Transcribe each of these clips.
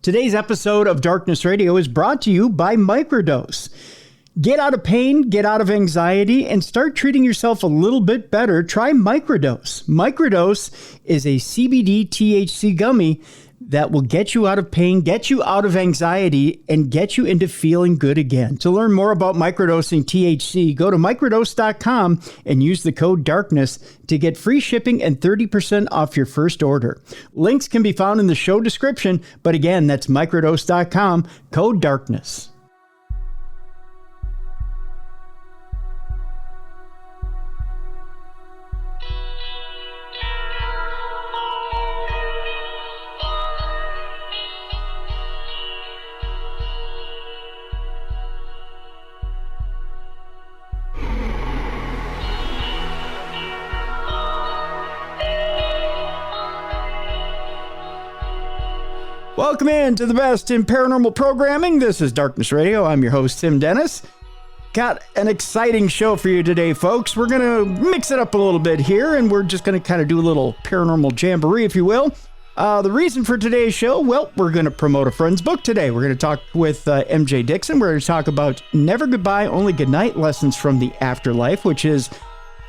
Today's episode of Darkness Radio is brought to you by Microdose. Get out of pain, get out of anxiety, and start treating yourself a little bit better. Try Microdose. Microdose is a CBD THC gummy that will get you out of pain, get you out of anxiety, and get you into feeling good again. To learn more about microdosing THC, go to microdose.com and use the code DARKNESS to get free shipping and 30% off your first order. Links can be found in the show description, but again, that's microdose.com, code DARKNESS. Welcome in to the best in paranormal programming. This is Darkness Radio. I'm your host, Tim Dennis. Got an exciting show for you today, folks. We're going to mix it up a little bit here, and we're just going to kind of do a little paranormal jamboree, if you will. The reason for today's show, well, we're going to promote a friend's book today. We're going to talk with MJ Dickson. We're going to talk about Never Goodbye, Only Goodnight, Lessons from the Afterlife, which is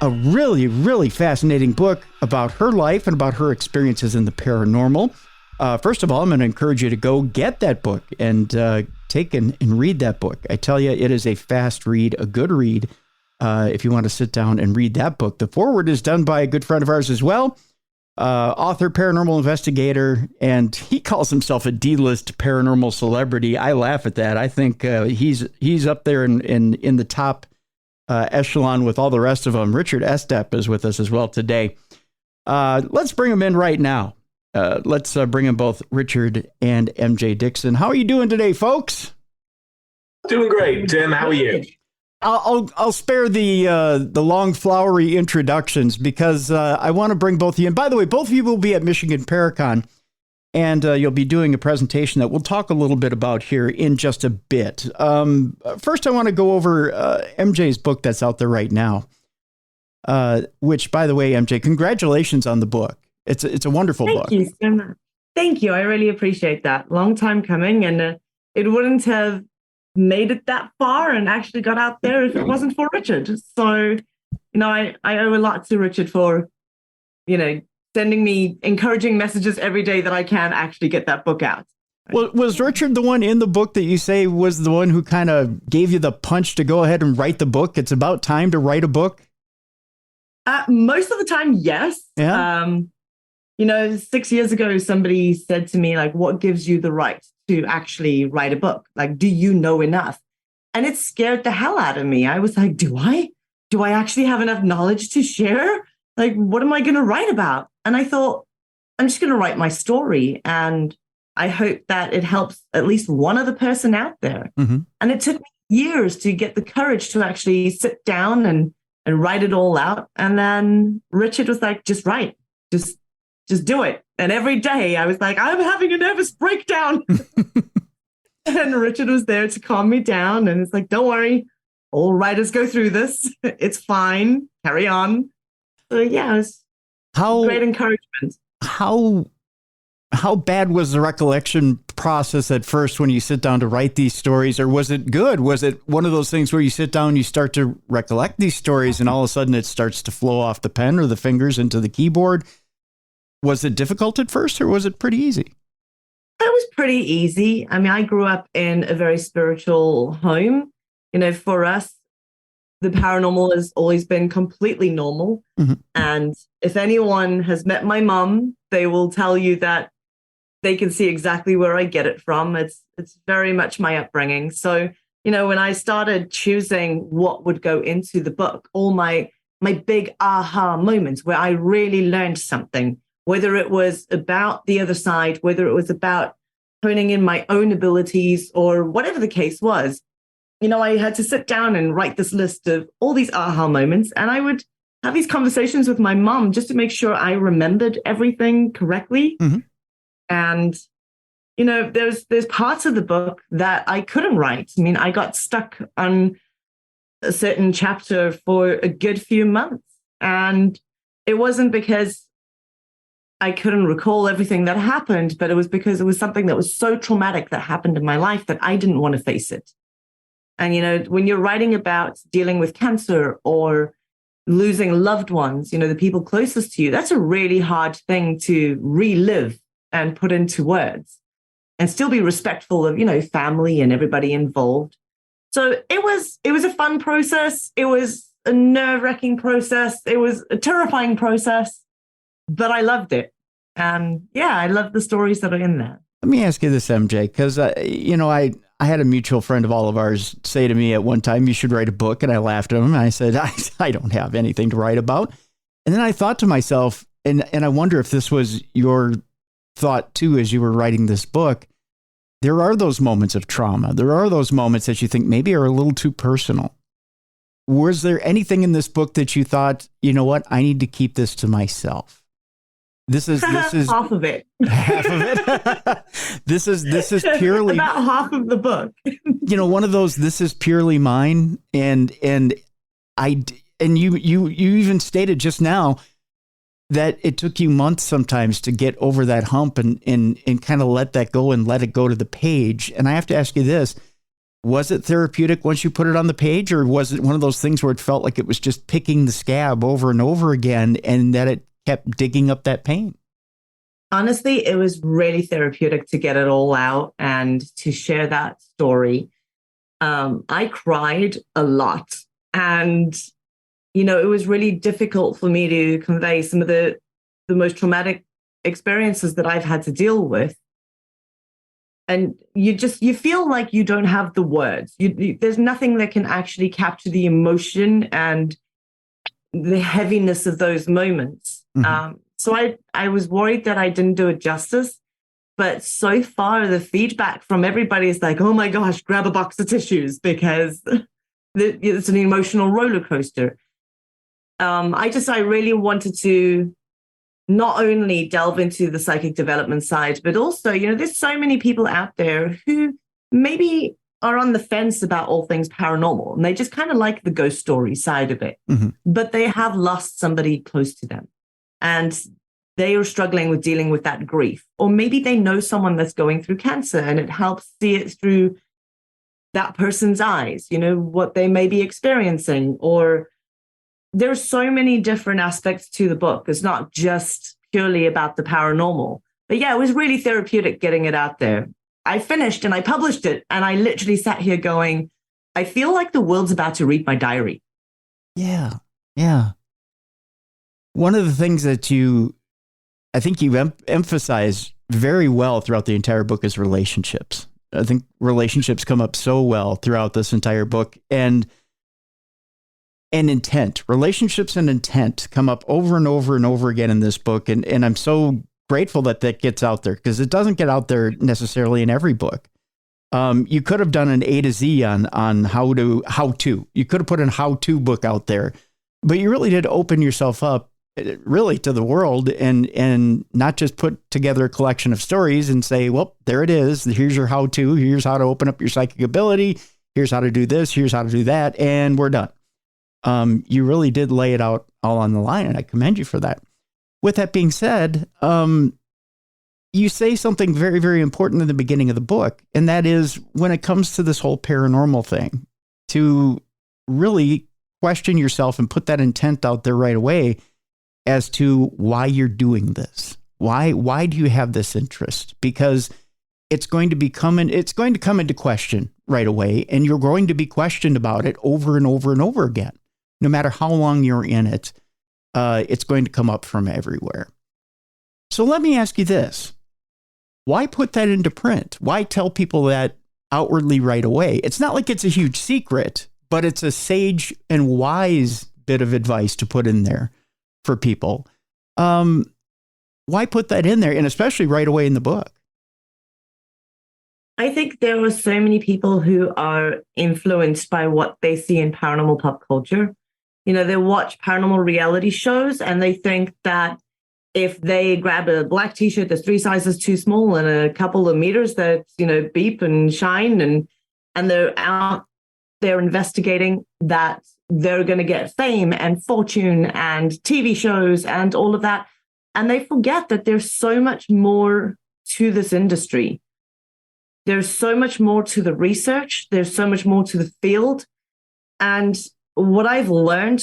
a really, really fascinating book about her life and about her experiences in the paranormal. First of all, I'm going to encourage you to go get that book and take and read that book. I tell you, it is a fast read, a good read, if you want to sit down and read that book. The foreword is done by a good friend of ours as well, author, paranormal investigator, and he calls himself a D-list paranormal celebrity. I laugh at that. I think he's up there in the top echelon with all the rest of them. Richard Estep is with us as well today. Let's bring him in right now. Let's bring in both Richard and MJ Dickson. How are you doing today, folks? Doing great, Tim. How are you? I'll spare the long, flowery introductions because I want to bring both of you in. By the way, both of you will be at Michigan Paracon, and you'll be doing a presentation that we'll talk a little bit about here in just a bit. First, I want to go over MJ's book that's out there right now, which, by the way, MJ, congratulations on the book. It's a wonderful book. Thank you so much. Thank you. I really appreciate that. Long time coming, and it wouldn't have made it that far and actually got out there if it wasn't for Richard. So, I owe a lot to Richard for, sending me encouraging messages every day that I can actually get that book out. Well, was Richard the one in the book that you say was the one who kind of gave you the punch to go ahead and write the book? It's about time to write a book? Most of the time, yes. Yeah. 6 years ago, somebody said to me, like, what gives you the right to actually write a book? Like, do you know enough? And it scared the hell out of me. I was like, do I? Do I actually have enough knowledge to share? Like, what am I going to write about? And I thought, I'm just going to write my story. And I hope that it helps at least one other person out there. Mm-hmm. And it took me years to get the courage to actually sit down and write it all out. And then Richard was like, just write, just do it. And every day I was like, I'm having a nervous breakdown. And Richard was there to calm me down. And it's like, don't worry, all writers go through this. It's fine. Carry on. So yeah, it was great encouragement. How bad was the recollection process at first when you sit down to write these stories? Or was it good? Was it one of those things where you sit down, you start to recollect these stories and all of a sudden it starts to flow off the pen or the fingers into the keyboard? Was it difficult at first or was it pretty easy? It was pretty easy. I mean, I grew up in a very spiritual home. For us, the paranormal has always been completely normal. Mm-hmm. And if anyone has met my mom, they will tell you that they can see exactly where I get it from. It's very much my upbringing. So, when I started choosing what would go into the book, all my big aha moments where I really learned something, whether it was about the other side, whether it was about honing in my own abilities or whatever the case was, I had to sit down and write this list of all these aha moments. And I would have these conversations with my mom just to make sure I remembered everything correctly. Mm-hmm. And, there's parts of the book that I couldn't write. I mean, I got stuck on a certain chapter for a good few months. And it wasn't because I couldn't recall everything that happened, but it was because it was something that was so traumatic that happened in my life that I didn't want to face it. And, when you're writing about dealing with cancer or losing loved ones, the people closest to you, that's a really hard thing to relive and put into words and still be respectful of, family and everybody involved. So it was a fun process. It was a nerve-wracking process. It was a terrifying process, but I loved it. And I love the stories that are in there. Let me ask you this, MJ, because, I had a mutual friend of all of ours say to me at one time, you should write a book. And I laughed at him. And I said, I don't have anything to write about. And then I thought to myself, and I wonder if this was your thought too, as you were writing this book, there are those moments of trauma. There are those moments that you think maybe are a little too personal. Was there anything in this book that you thought, you know what, I need to keep this to myself? This is half of it. Half of it. This is purely about half of the book. One of those. This is purely mine, and you even stated just now that it took you months sometimes to get over that hump and kind of let that go and let it go to the page. And I have to ask you this: was it therapeutic once you put it on the page, or was it one of those things where it felt like it was just picking the scab over and over again, and that it kept digging up that pain? Honestly, it was really therapeutic to get it all out and to share that story. I cried a lot, and it was really difficult for me to convey some of the most traumatic experiences that I've had to deal with. And you feel like you don't have the words. There's nothing that can actually capture the emotion and the heaviness of those moments. Mm-hmm. So I was worried that I didn't do it justice, but so far the feedback from everybody is like, oh my gosh, grab a box of tissues, because it's an emotional roller coaster. I really wanted to not only delve into the psychic development side, but also, there's so many people out there who maybe are on the fence about all things paranormal, and they just kind of like the ghost story side of it, mm-hmm. but they have lost somebody close to them, and they are struggling with dealing with that grief. Or maybe they know someone that's going through cancer, and it helps see it through that person's eyes, what they may be experiencing. Or there's so many different aspects to the book. It's not just purely about the paranormal. But it was really therapeutic getting it out there. I finished and I published it, and I literally sat here going, I feel like the world's about to read my diary. Yeah. One of the things that I think you emphasize very well throughout the entire book is relationships. I think relationships come up so well throughout this entire book, and intent. Relationships and intent come up over and over and over again in this book. And I'm so grateful that gets out there, because it doesn't get out there necessarily in every book. You could have done an A to Z on how to. You could have put a how-to book out there, but you really did open yourself up really to the world, and not just put together a collection of stories and say, well, there it is. Here's your how-to. Here's how to open up your psychic ability. Here's how to do this. Here's how to do that. And we're done. You really did lay it out all on the line, and I commend you for that. With that being said, you say something very, very important in the beginning of the book, and that is when it comes to this whole paranormal thing, to really question yourself and put that intent out there right away as to why you're doing this. Why do you have this interest? Because it's going to come into question right away, and you're going to be questioned about it over and over and over again. No matter how long you're in it, it's going to come up from everywhere. So let me ask you this. Why put that into print? Why tell people that outwardly right away? It's not like it's a huge secret, but it's a sage and wise bit of advice to put in there for people. Why put that in there, and especially right away in the book? I think there are so many people who are influenced by what they see in paranormal pop culture. They watch paranormal reality shows, and they think that if they grab a black t-shirt that's 3 sizes too small and a couple of meters that, beep and shine, and they're out there investigating, that they're going to get fame and fortune and TV shows and all of that. And they forget that there's so much more to this industry. There's so much more to the research. There's so much more to the field. And what I've learned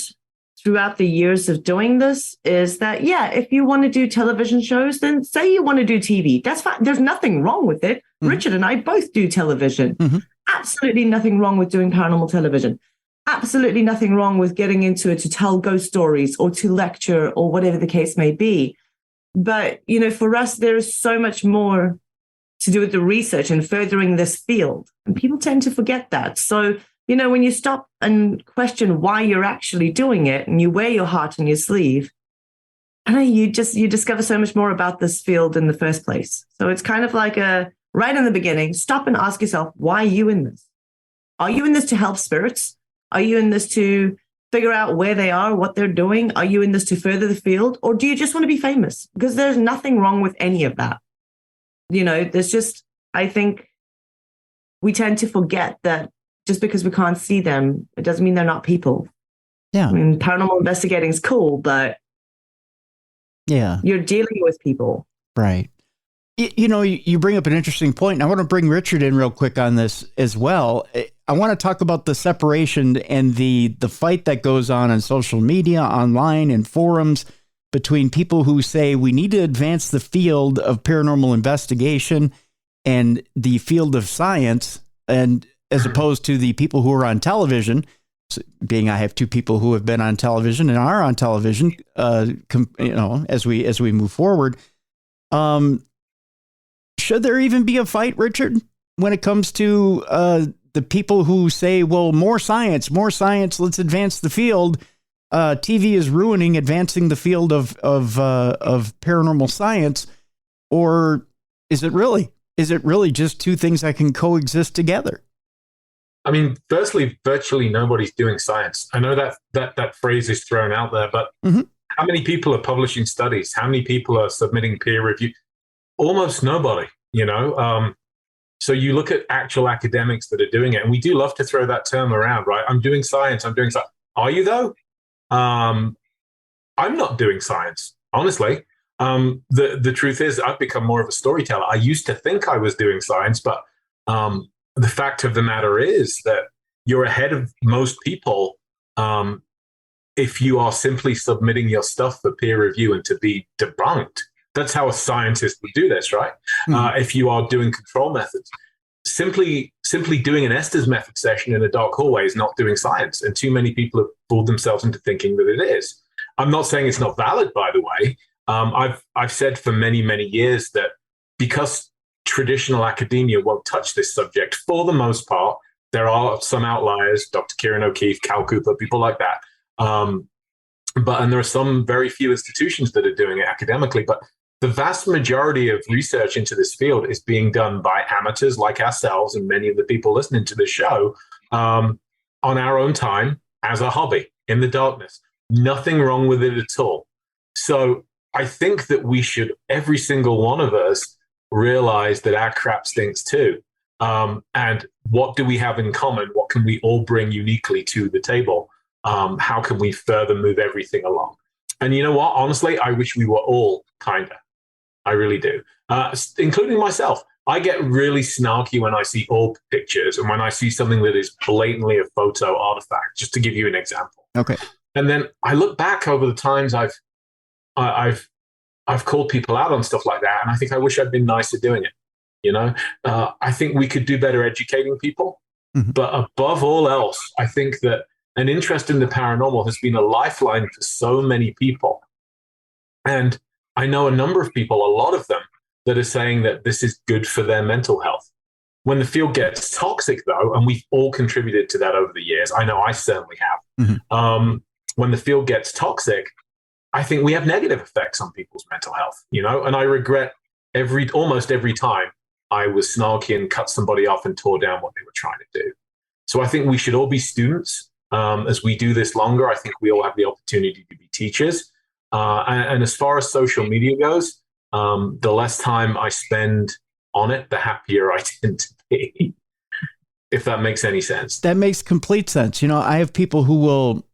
throughout the years of doing this is that, yeah, if you want to do television shows, then say you want to do TV. That's fine. There's nothing wrong with it. Mm-hmm. Richard and I both do television. Mm-hmm. Absolutely nothing wrong with doing paranormal television. Absolutely nothing wrong with getting into it to tell ghost stories or to lecture or whatever the case may be. But, you know, for us, there is so much more to do with the research and furthering this field. And people tend to forget that. So, you know, when you stop and question why you're actually doing it and you wear your heart on your sleeve, I know you discover so much more about this field in the first place. So it's kind of like right in the beginning, stop and ask yourself, why are you in this? Are you in this to help spirits? Are you in this to figure out where they are, what they're doing? Are you in this to further the field? Or do you just want to be famous? Because there's nothing wrong with any of that. You know, I think we tend to forget that just because we can't see them, it doesn't mean they're not people. Yeah. I mean, paranormal investigating is cool, but yeah, you're dealing with people. Right. You know, you bring up an interesting point, and I want to bring Richard in real quick on this as well. I want to talk about the separation and the fight that goes on social media, online, and forums between people who say we need to advance the field of paranormal investigation and the field of science, and as opposed to the people who are on television. Being I have two people who have been on television and are on television, you know, as we move forward. Should there even be a fight, Richard, when it comes to the people who say, well, more science, let's advance the field. TV is ruining advancing the field of paranormal science. Or is it really just two things that can coexist together? I mean, firstly, virtually nobody's doing science. I know that phrase is thrown out there, but mm-hmm. How many people are publishing studies? How many people are submitting peer review? Almost nobody, you know? So you look at actual academics that are doing it, and we do love to throw that term around, right? I'm doing science. Are you, though? I'm not doing science, honestly. The truth is I've become more of a storyteller. I used to think I was doing science, but the fact of the matter is that you're ahead of most people if you are simply submitting your stuff for peer review and to be debunked. That's how a scientist would do this, right? Mm-hmm. If you are doing control methods, simply doing an Estes method session in a dark hallway is not doing science. And too many people have fooled themselves into thinking that it is. I'm not saying it's not valid, by the way. I've said for many, many years that because traditional academia won't touch this subject, for the most part, there are some outliers, Dr. Kieran O'Keefe, Cal Cooper, people like that. And there are some very few institutions that are doing it academically, but the vast majority of research into this field is being done by amateurs like ourselves and many of the people listening to the show on our own time as a hobby in the darkness. Nothing wrong with it at all. So I think that we should, every single one of us, realize that our crap stinks too. And what do we have in common? What can we all bring uniquely to the table? How can we further move everything along? And you know what? Honestly, I wish we were all kinder. I really do, including myself. I get really snarky when I see orb pictures and when I see something that is blatantly a photo artifact, just to give you an example. Okay. And then I look back over the times I've called people out on stuff like that, and I think I wish I'd been nicer doing it. You know, I think we could do better educating people. Mm-hmm. But above all else, I think that an interest in the paranormal has been a lifeline for so many people. And I know a number of people, a lot of them, that are saying that this is good for their mental health. When the field gets toxic, though, and we've all contributed to that over the years, I know I certainly have. Mm-hmm. When the field gets toxic, I think we have negative effects on people's mental health, you know, and I regret almost every time I was snarky and cut somebody off and tore down what they were trying to do. So I think we should all be students. As we do this longer, I think we all have the opportunity to be teachers. And as far as social media goes, the less time I spend on it, the happier I tend to be, if that makes any sense. That makes complete sense. You know, I have people who will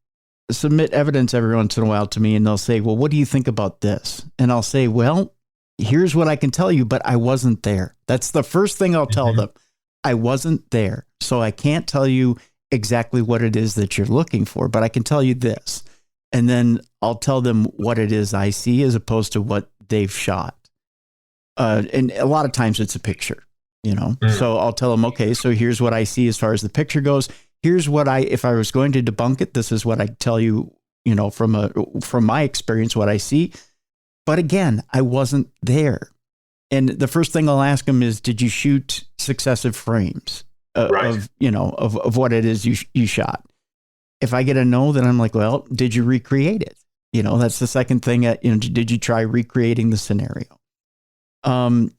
submit evidence every once in a while to me, and they'll say, well, what do you think about this? And I'll say, well, here's what I can tell you, but I wasn't there. That's the first thing I'll tell them. I wasn't there. So I can't tell you exactly what it is that you're looking for, but I can tell you this. And then I'll tell them what it is I see as opposed to what they've shot. And a lot of times it's a picture, So I'll tell them, okay, so here's what I see as far as the picture goes. Here's what if I was going to debunk it, this is what I tell you, from my experience, what I see. But again, I wasn't there. And the first thing I'll ask them is, did you shoot successive frames of what it is you shot? If I get a no, then I'm like, well, did you recreate it? That's the second thing. Did you try recreating the scenario? And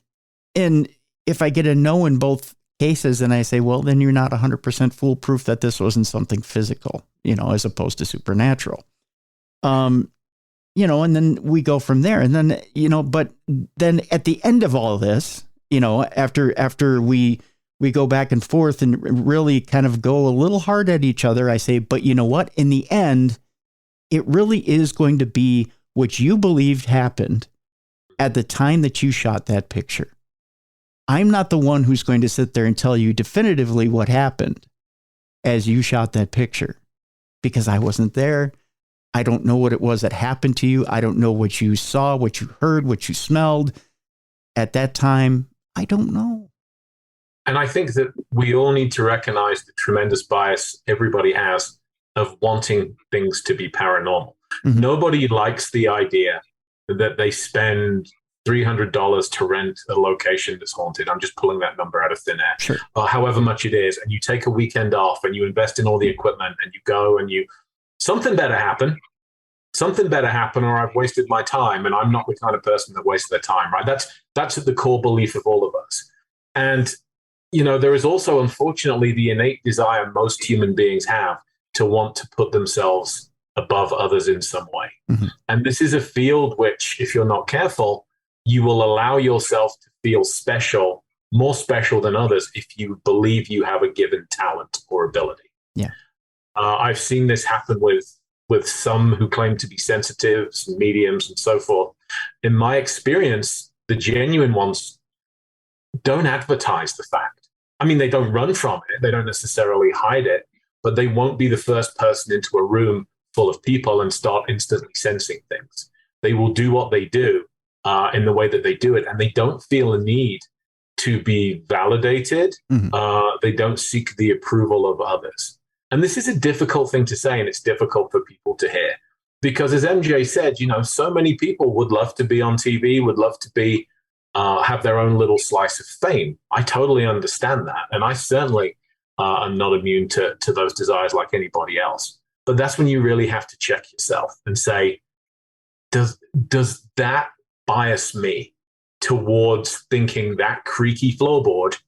if I get a no in both cases, and I say, well, then you're not 100% foolproof that this wasn't something physical, as opposed to supernatural. And then we go from there. And then, but then at the end of all this, after we go back and forth and really kind of go a little hard at each other, I say, but you know what? In the end, it really is going to be what you believed happened at the time that you shot that picture. I'm not the one who's going to sit there and tell you definitively what happened as you shot that picture, because I wasn't there. I don't know what it was that happened to you. I don't know what you saw, what you heard, what you smelled at that time. I don't know. And I think that we all need to recognize the tremendous bias everybody has of wanting things to be paranormal. Mm-hmm. Nobody likes the idea that they spend $300 to rent a location that's haunted. I'm just pulling that number out of thin air. Sure. Or however much it is. And you take a weekend off and you invest in all the equipment and you go and something better happen, or I've wasted my time, and I'm not the kind of person that wastes their time, right? That's the core belief of all of us. And, there is also, unfortunately, the innate desire most human beings have to want to put themselves above others in some way. Mm-hmm. And this is a field which, if you're not careful, you will allow yourself to feel special, more special than others, if you believe you have a given talent or ability. Yeah. I've seen this happen with some who claim to be sensitives, mediums, and so forth. In my experience, the genuine ones don't advertise the fact. I mean, they don't run from it. They don't necessarily hide it, but they won't be the first person into a room full of people and start instantly sensing things. They will do what they do in the way that they do it, and they don't feel a need to be validated. Mm-hmm. They don't seek the approval of others. And this is a difficult thing to say, and it's difficult for people to hear. Because as MJ said, so many people would love to be on TV, would love to be have their own little slice of fame. I totally understand that. And I certainly am not immune to those desires like anybody else. But that's when you really have to check yourself and say, does that bias me towards thinking that creaky floorboard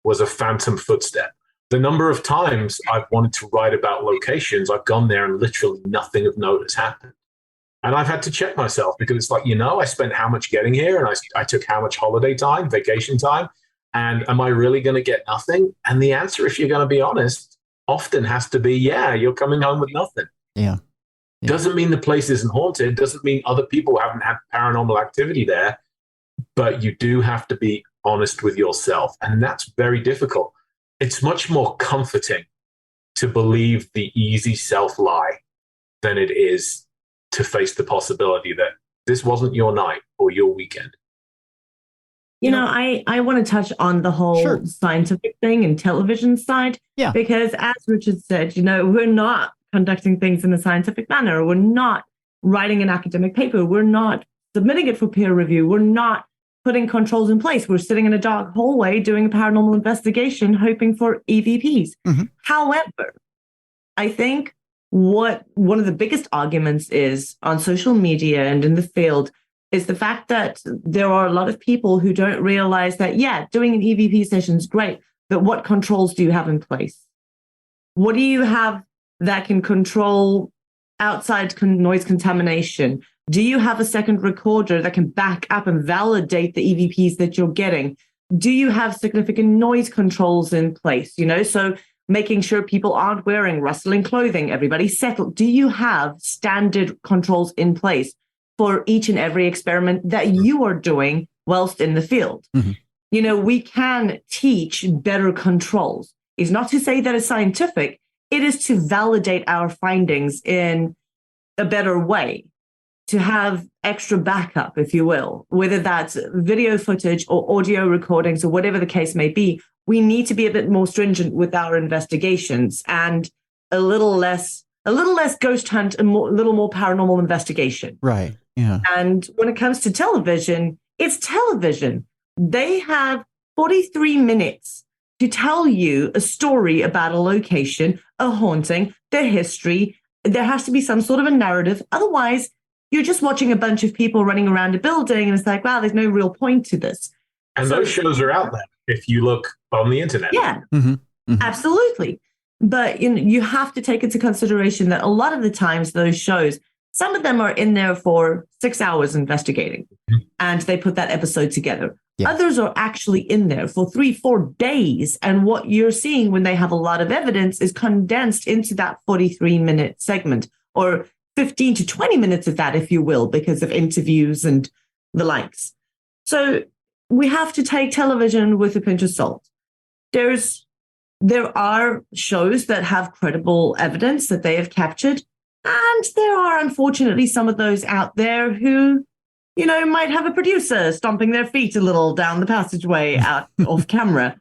was a phantom footstep? The number of times I've wanted to write about locations, I've gone there and literally nothing of note has happened. And I've had to check myself, because it's like, I spent how much getting here, and I took how much holiday time, vacation time, and am I really going to get nothing? And the answer, if you're going to be honest, often has to be, yeah, you're coming home with nothing. Yeah. Doesn't mean the place isn't haunted, doesn't mean other people haven't had paranormal activity there, but you do have to be honest with yourself. And that's very difficult. It's much more comforting to believe the easy self-lie than it is to face the possibility that this wasn't your night or your weekend. I want to touch on the whole scientific thing and television side. Yeah. Because as Richard said, we're not conducting things in a scientific manner. We're not writing an academic paper. We're not submitting it for peer review. We're not putting controls in place. We're sitting in a dark hallway doing a paranormal investigation, hoping for EVPs. Mm-hmm. However, I think what one of the biggest arguments is on social media and in the field is the fact that there are a lot of people who don't realize that, doing an EVP session is great, but what controls do you have in place? What do you have that can control outside noise contamination? Do you have a second recorder that can back up and validate the EVPs that you're getting? Do you have significant noise controls in place? So making sure people aren't wearing rustling clothing, everybody's settled. Do you have standard controls in place for each and every experiment that you are doing whilst in the field? We can teach better controls. It's not to say that it's scientific. It is to validate our findings in a better way, to have extra backup, if you will, whether that's video footage or audio recordings or whatever the case may be. We need to be a bit more stringent with our investigations and a little less ghost hunt and a little more paranormal investigation. Right. Yeah. And when it comes to television, it's television. They have 43 minutes to tell you a story about a location, a haunting, their history. There has to be some sort of a narrative. Otherwise, you're just watching a bunch of people running around a building, and it's like, wow, there's no real point to this. And those shows are out there if you look on the internet. Yeah, absolutely. But you have to take into consideration that a lot of the times those shows, some of them are in there for 6 hours investigating, and they put that episode together. Yeah. Others are actually in there for 3-4 days. And what you're seeing when they have a lot of evidence is condensed into that 43-minute segment, or 15 to 20 minutes of that, if you will, because of interviews and the likes. So we have to take television with a pinch of salt. There are shows that have credible evidence that they have captured. And there are, unfortunately, some of those out there who, might have a producer stomping their feet a little down the passageway out off camera.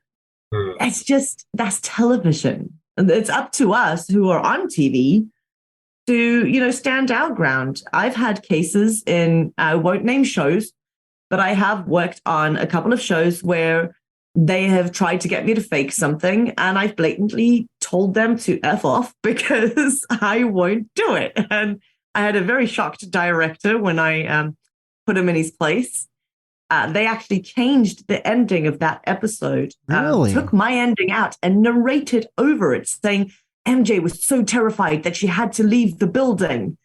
That's television. And it's up to us who are on TV to, stand our ground. I've had cases I won't name shows, but I have worked on a couple of shows where they have tried to get me to fake something, and I've blatantly told them to F off because I won't do it. And I had a very shocked director when I put him in his place. They actually changed the ending of that episode. Really? Took my ending out and narrated over it, saying MJ was so terrified that she had to leave the building.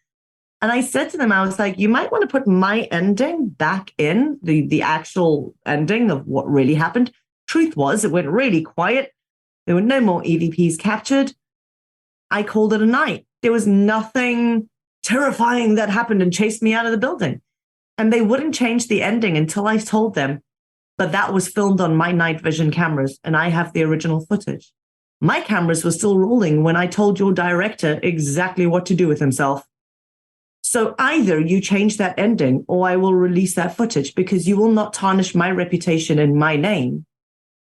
And I said to them, I was like, you might want to put my ending back in, the actual ending of what really happened. Truth was, it went really quiet. There were no more EVPs captured. I called it a night. There was nothing terrifying that happened and chased me out of the building. And they wouldn't change the ending until I told them, but that was filmed on my night vision cameras and I have the original footage. My cameras were still rolling when I told your director exactly what to do with himself. So either you change that ending or I will release that footage, because you will not tarnish my reputation and my name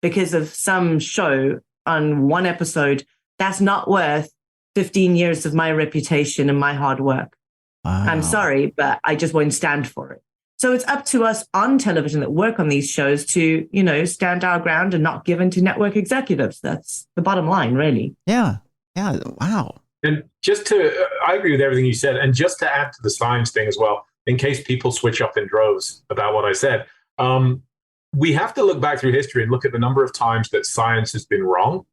because of some show on one episode that's not worth 15 years of my reputation and my hard work. Wow. I'm sorry, but I just won't stand for it. So it's up to us on television that work on these shows to, stand our ground and not give in to network executives. That's the bottom line, really. Yeah. Yeah. Wow. And I agree with everything you said. And just to add to the science thing as well, in case people switch up in droves about what I said, we have to look back through history and look at the number of times that science has been wrong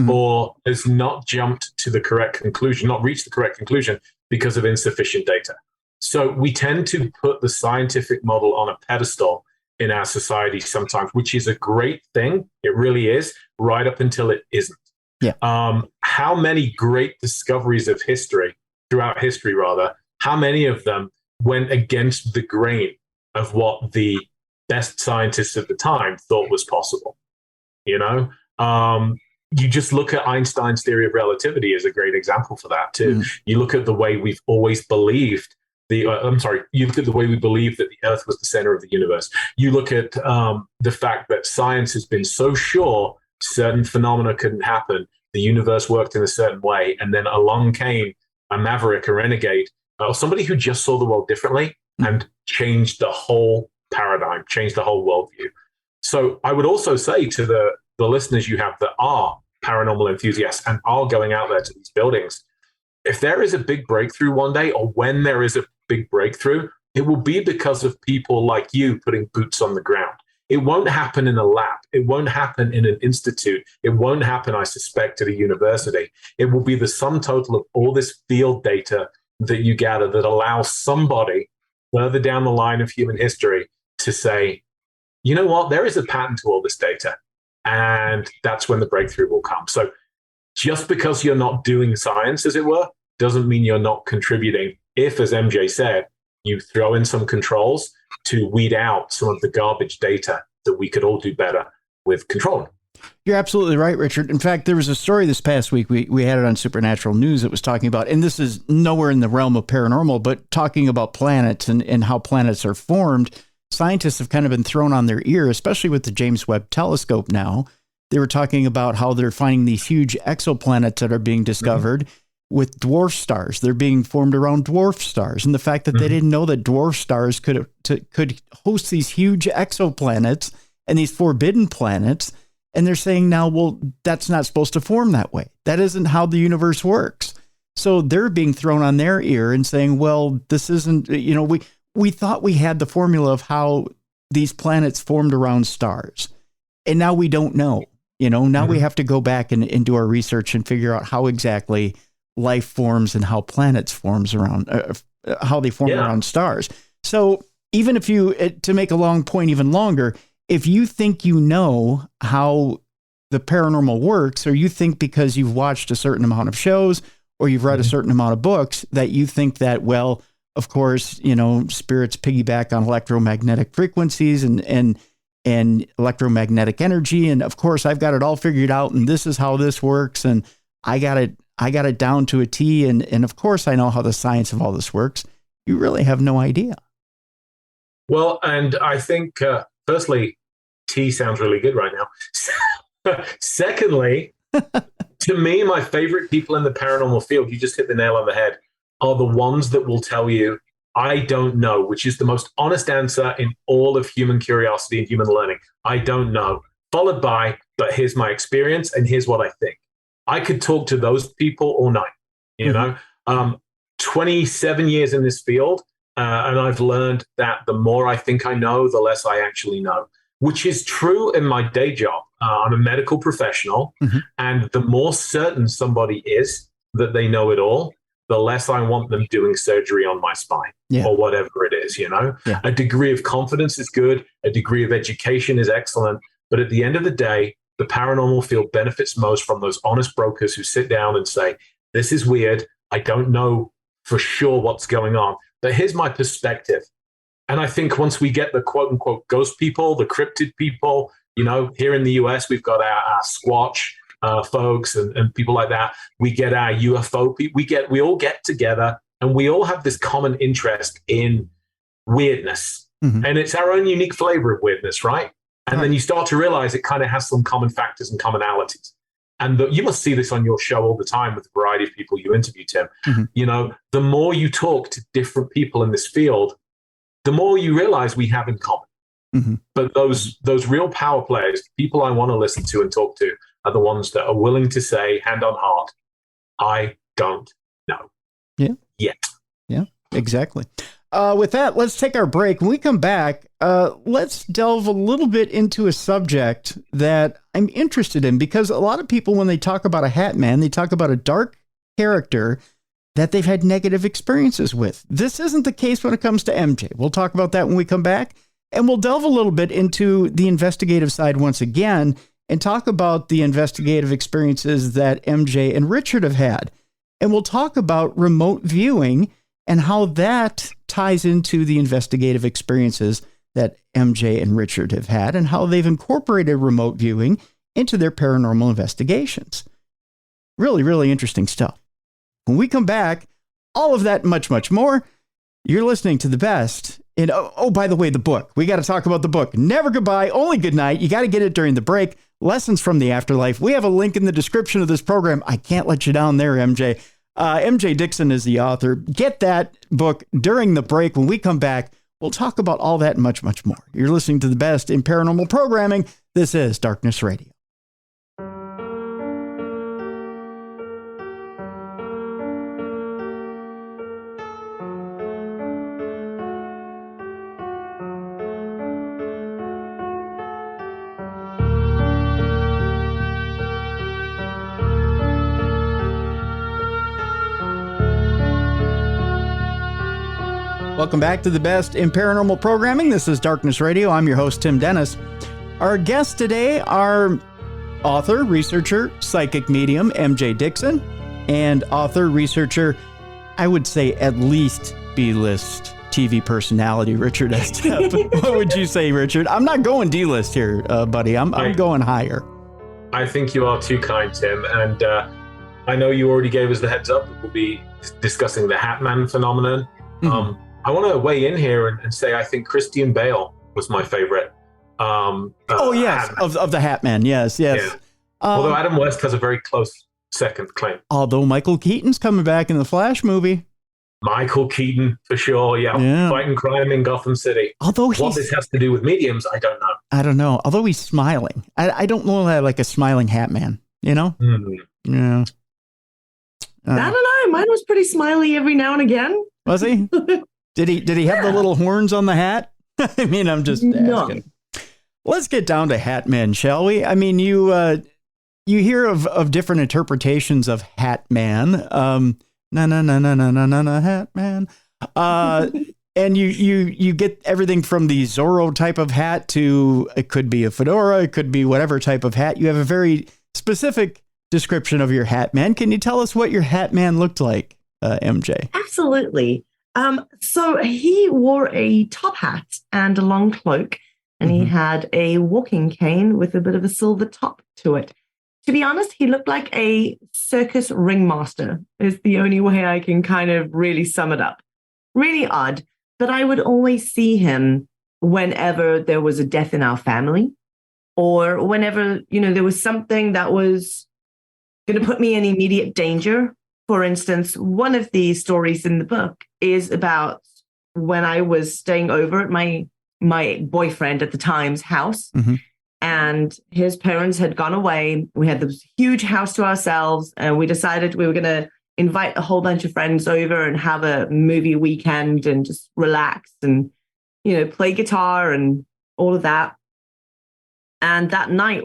or has not jumped to the correct conclusion, not reached the correct conclusion because of insufficient data. So we tend to put the scientific model on a pedestal in our society sometimes, which is a great thing. It really is, right up until it isn't. Yeah. How many great discoveries of history, throughout history rather, how many of them went against the grain of what the best scientists at the time thought was possible? You just look at Einstein's theory of relativity as a great example for that too. You look at the way we've always believed you look at the way we believe that the Earth was the center of the universe. You look at the fact that science has been so sure certain phenomena couldn't happen. The universe worked in a certain way. And then along came a maverick, a renegade, or somebody who just saw the world differently and changed the whole paradigm, changed the whole worldview. So I would also say to the listeners you have that are paranormal enthusiasts and are going out there to these buildings, if there is a big breakthrough one day, or when there is a big breakthrough, it will be because of people like you putting boots on the ground. It won't happen in a lab. It won't happen in an institute. It won't happen, I suspect, at a university. It will be the sum total of all this field data that you gather that allows somebody further down the line of human history to say, you know what, there is a pattern to all this data. And that's when the breakthrough will come. So just because you're not doing science, as it were, doesn't mean you're not contributing. If, as MJ said, you throw in some controls to weed out some of the garbage data that we could all do better with controlling. You're absolutely right, Richard. In fact, there was a story this past week. We had it on Supernatural News that was talking about, and this is nowhere in the realm of paranormal, but talking about planets and how planets are formed. Scientists have kind of been thrown on their ear, especially with the James Webb Telescope now. They were talking about how they're finding these huge exoplanets that are being discovered with dwarf stars. They're being formed around dwarf stars. And the fact that they didn't know that dwarf stars could host these huge exoplanets and these forbidden planets. And they're saying now, well, that's not supposed to form that way. That isn't how the universe works. So they're being thrown on their ear and saying, well, this isn't, we thought we had the formula of how these planets formed around stars. And now we don't know. Now we have to go back and do our research and figure out how exactly life forms and how planets forms around, how they form around stars. So even if to make a long point even longer, if you think you know how the paranormal works, or you think because you've watched a certain amount of shows or you've read a certain amount of books that you think that, well, of course, spirits piggyback on electromagnetic frequencies and electromagnetic energy. And of course, I've got it all figured out and this is how this works. And I got it down to a T. And of course, I know how the science of all this works. You really have no idea. Well, and I think, firstly, T sounds really good right now. Secondly, to me, my favorite people in the paranormal field, you just hit the nail on the head, are the ones that will tell you, I don't know, which is the most honest answer in all of human curiosity and human learning. I don't know. Followed by, but here's my experience and here's what I think. I could talk to those people all night, 27 years in this field. And I've learned that the more I think I know, the less I actually know, which is true in my day job. I'm a medical professional, and the more certain somebody is that they know it all, the less I want them doing surgery on my spine or whatever it is, A degree of confidence is good. A degree of education is excellent. But at the end of the day, the paranormal field benefits most from those honest brokers who sit down and say, this is weird. I don't know for sure what's going on, but here's my perspective. And I think once we get the quote unquote ghost people, the cryptid people, here in the US, we've got our Squatch folks and people like that. We get our UFO people. We all get together and we all have this common interest in weirdness. And it's our own unique flavor of weirdness, right? And then you start to realize it kind of has some common factors and commonalities. And you must see this on your show all the time with the variety of people you interview, Tim. The more you talk to different people in this field, the more you realize we have in common. But those real power players, people I want to listen to and talk to, are the ones that are willing to say, hand on heart, I don't know. Yet. Yeah, exactly. With that, let's take our break. When we come back, let's delve a little bit into a subject that I'm interested in, because a lot of people, when they talk about a Hat Man, they talk about a dark character that they've had negative experiences with. This isn't the case when it comes to MJ. We'll talk about that when we come back, and we'll delve a little bit into the investigative side once again and talk about the investigative experiences that MJ and Richard have had. And we'll talk about remote viewing and how that ties into the investigative experiences that MJ and Richard have had and how they've incorporated remote viewing into their paranormal investigations. Really, really interesting stuff. When we come back, all of that and much, much more. You're listening to the best. And by the way, the book. We got to talk about the book. Never Goodbye, Only Goodnight. You got to get it during the break. Lessons from the Afterlife. We have a link in the description of this program. I can't let you down there, MJ. MJ Dickson is the author. Get that book during the break. When we come back, we'll talk about all that and much, much more. You're listening to the best in paranormal programming. This is Darkness Radio. Welcome back to the best in paranormal programming. This is Darkness Radio. I'm your host, Tim Dennis. Our guests today are author, researcher, psychic medium, MJ Dickson, and author, researcher, I would say at least B-list TV personality, Richard Estep. What would you say, Richard? I'm not going D-list here, buddy. I'm going higher. I think you are too kind, Tim. And I know you already gave us the heads up that we'll be discussing the Hat Man phenomenon. Mm-hmm. I want to weigh in here and say I think Christian Bale was my favorite. Yes, of the Hat Man. Yes. Yeah. Although Adam West has a very close second claim. Although Michael Keaton's coming back in the Flash movie. Michael Keaton, for sure, yeah. Fighting crime in Gotham City. Although what this has to do with mediums, I don't know. Although he's smiling. I don't know that like a smiling Hat Man, you know? Mm-hmm. Yeah. I don't know. Mine was pretty smiley every now and again. Was he? Did he have the little horns on the hat? I mean, I'm just asking. No. Let's get down to Hat Man, shall we? I mean, you hear of different interpretations of Hat Man. Hat Man. And you get everything from the Zorro type of hat to it could be a fedora, it could be whatever type of hat. You have a very specific description of your Hat Man. Can you tell us what your Hat Man looked like, MJ? Absolutely. So he wore a top hat and a long cloak, and he had a walking cane with a bit of a silver top to it. To be honest, he looked like a circus ringmaster, is the only way I can kind of really sum it up. Really odd, but I would always see him whenever there was a death in our family, or whenever, there was something that was going to put me in immediate danger. For instance, one of the stories in the book is about when I was staying over at my boyfriend at the time's house, and his parents had gone away. We had this huge house to ourselves, and we decided we were going to invite a whole bunch of friends over and have a movie weekend and just relax and, play guitar and all of that. And that night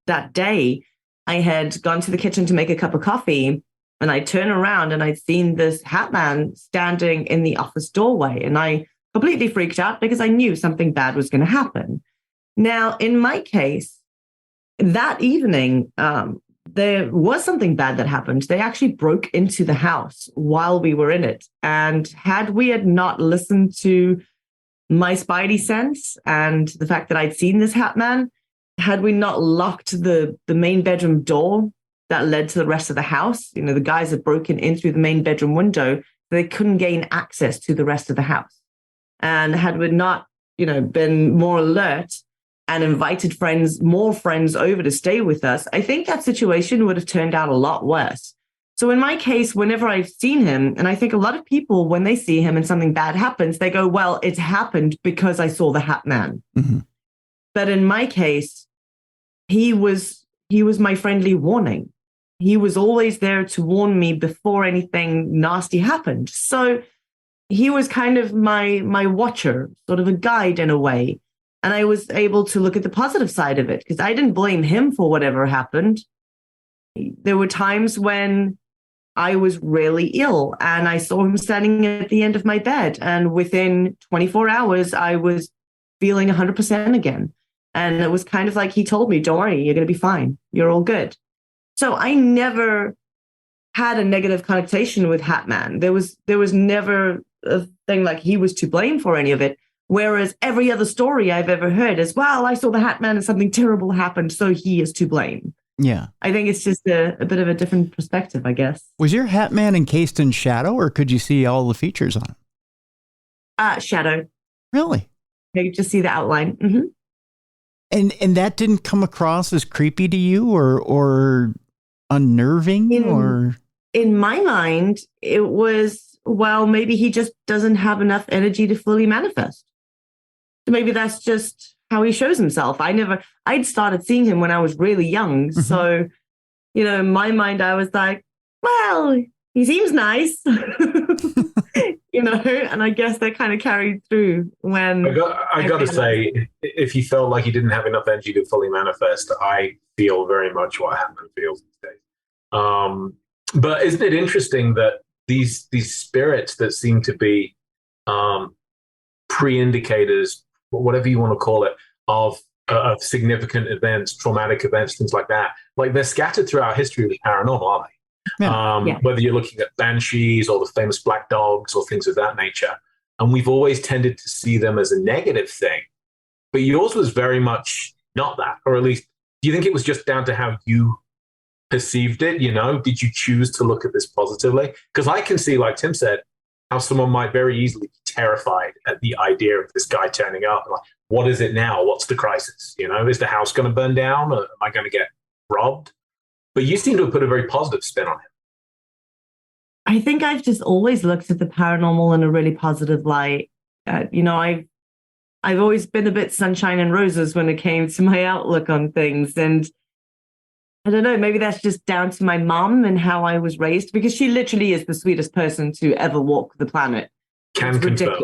that day, I had gone to the kitchen to make a cup of coffee, and I turned around and I'd seen this Hat Man standing in the office doorway. And I completely freaked out because I knew something bad was going to happen. Now, in my case, that evening, there was something bad that happened. They actually broke into the house while we were in it. And had we not listened to my spidey sense and the fact that I'd seen this Hat Man, had we not locked the main bedroom door that led to the rest of the house, the guys had broken in through the main bedroom window, they couldn't gain access to the rest of the house. And had we not, been more alert and invited more friends over to stay with us, I think that situation would have turned out a lot worse. So in my case, whenever I've seen him, and I think a lot of people, when they see him and something bad happens, they go, well, it's happened because I saw the Hat Man. Mm-hmm. But in my case, he was my friendly warning. He was always there to warn me before anything nasty happened. So he was kind of my watcher, sort of a guide in a way. And I was able to look at the positive side of it because I didn't blame him for whatever happened. There were times when I was really ill and I saw him standing at the end of my bed. And within 24 hours, I was feeling 100% again. And it was kind of like he told me, don't worry, you're going to be fine. You're all good. So I never had a negative connotation with Hat Man. There was never a thing like he was to blame for any of it. Whereas every other story I've ever heard is, well, I saw the Hat Man and something terrible happened, so he is to blame. Yeah. I think it's just a bit of a different perspective, I guess. Was your Hat Man encased in shadow, or could you see all the features on him? Shadow. Really? You could just see the outline. Mm-hmm. And that didn't come across as creepy to you or unnerving? In my mind, it was, well, maybe he just doesn't have enough energy to fully manifest. Maybe that's just how he shows himself. I'd started seeing him when I was really young. Mm-hmm. So, in my mind, I was like, well, he seems nice, and I guess that kind of carried through when I got to say, if he felt like he didn't have enough energy to fully manifest, I feel very much what Hatman feels these days. But isn't it interesting that these spirits that seem to be pre-indicators, whatever you want to call it, of of significant events, traumatic events, things like that. Like they're scattered throughout history with paranormal, aren't they? Yeah. Whether you're looking at banshees or the famous black dogs or things of that nature. And we've always tended to see them as a negative thing. But yours was very much not that, or at least, do you think it was just down to how you perceived it? You know, did you choose to look at this positively? Because I can see, like Tim said, how someone might very easily be terrified at the idea of this guy turning up. Like, what is it now? What's the crisis? You know, is the house going to burn down? Or am I going to get robbed? But you seem to have put a very positive spin on it. I think I've just always looked at the paranormal in a really positive light. You know, I've always been a bit sunshine and roses when it came to my outlook on things. And I don't know, maybe that's just down to my mom and how I was raised, because she literally is the sweetest person to ever walk the planet. Can confirm.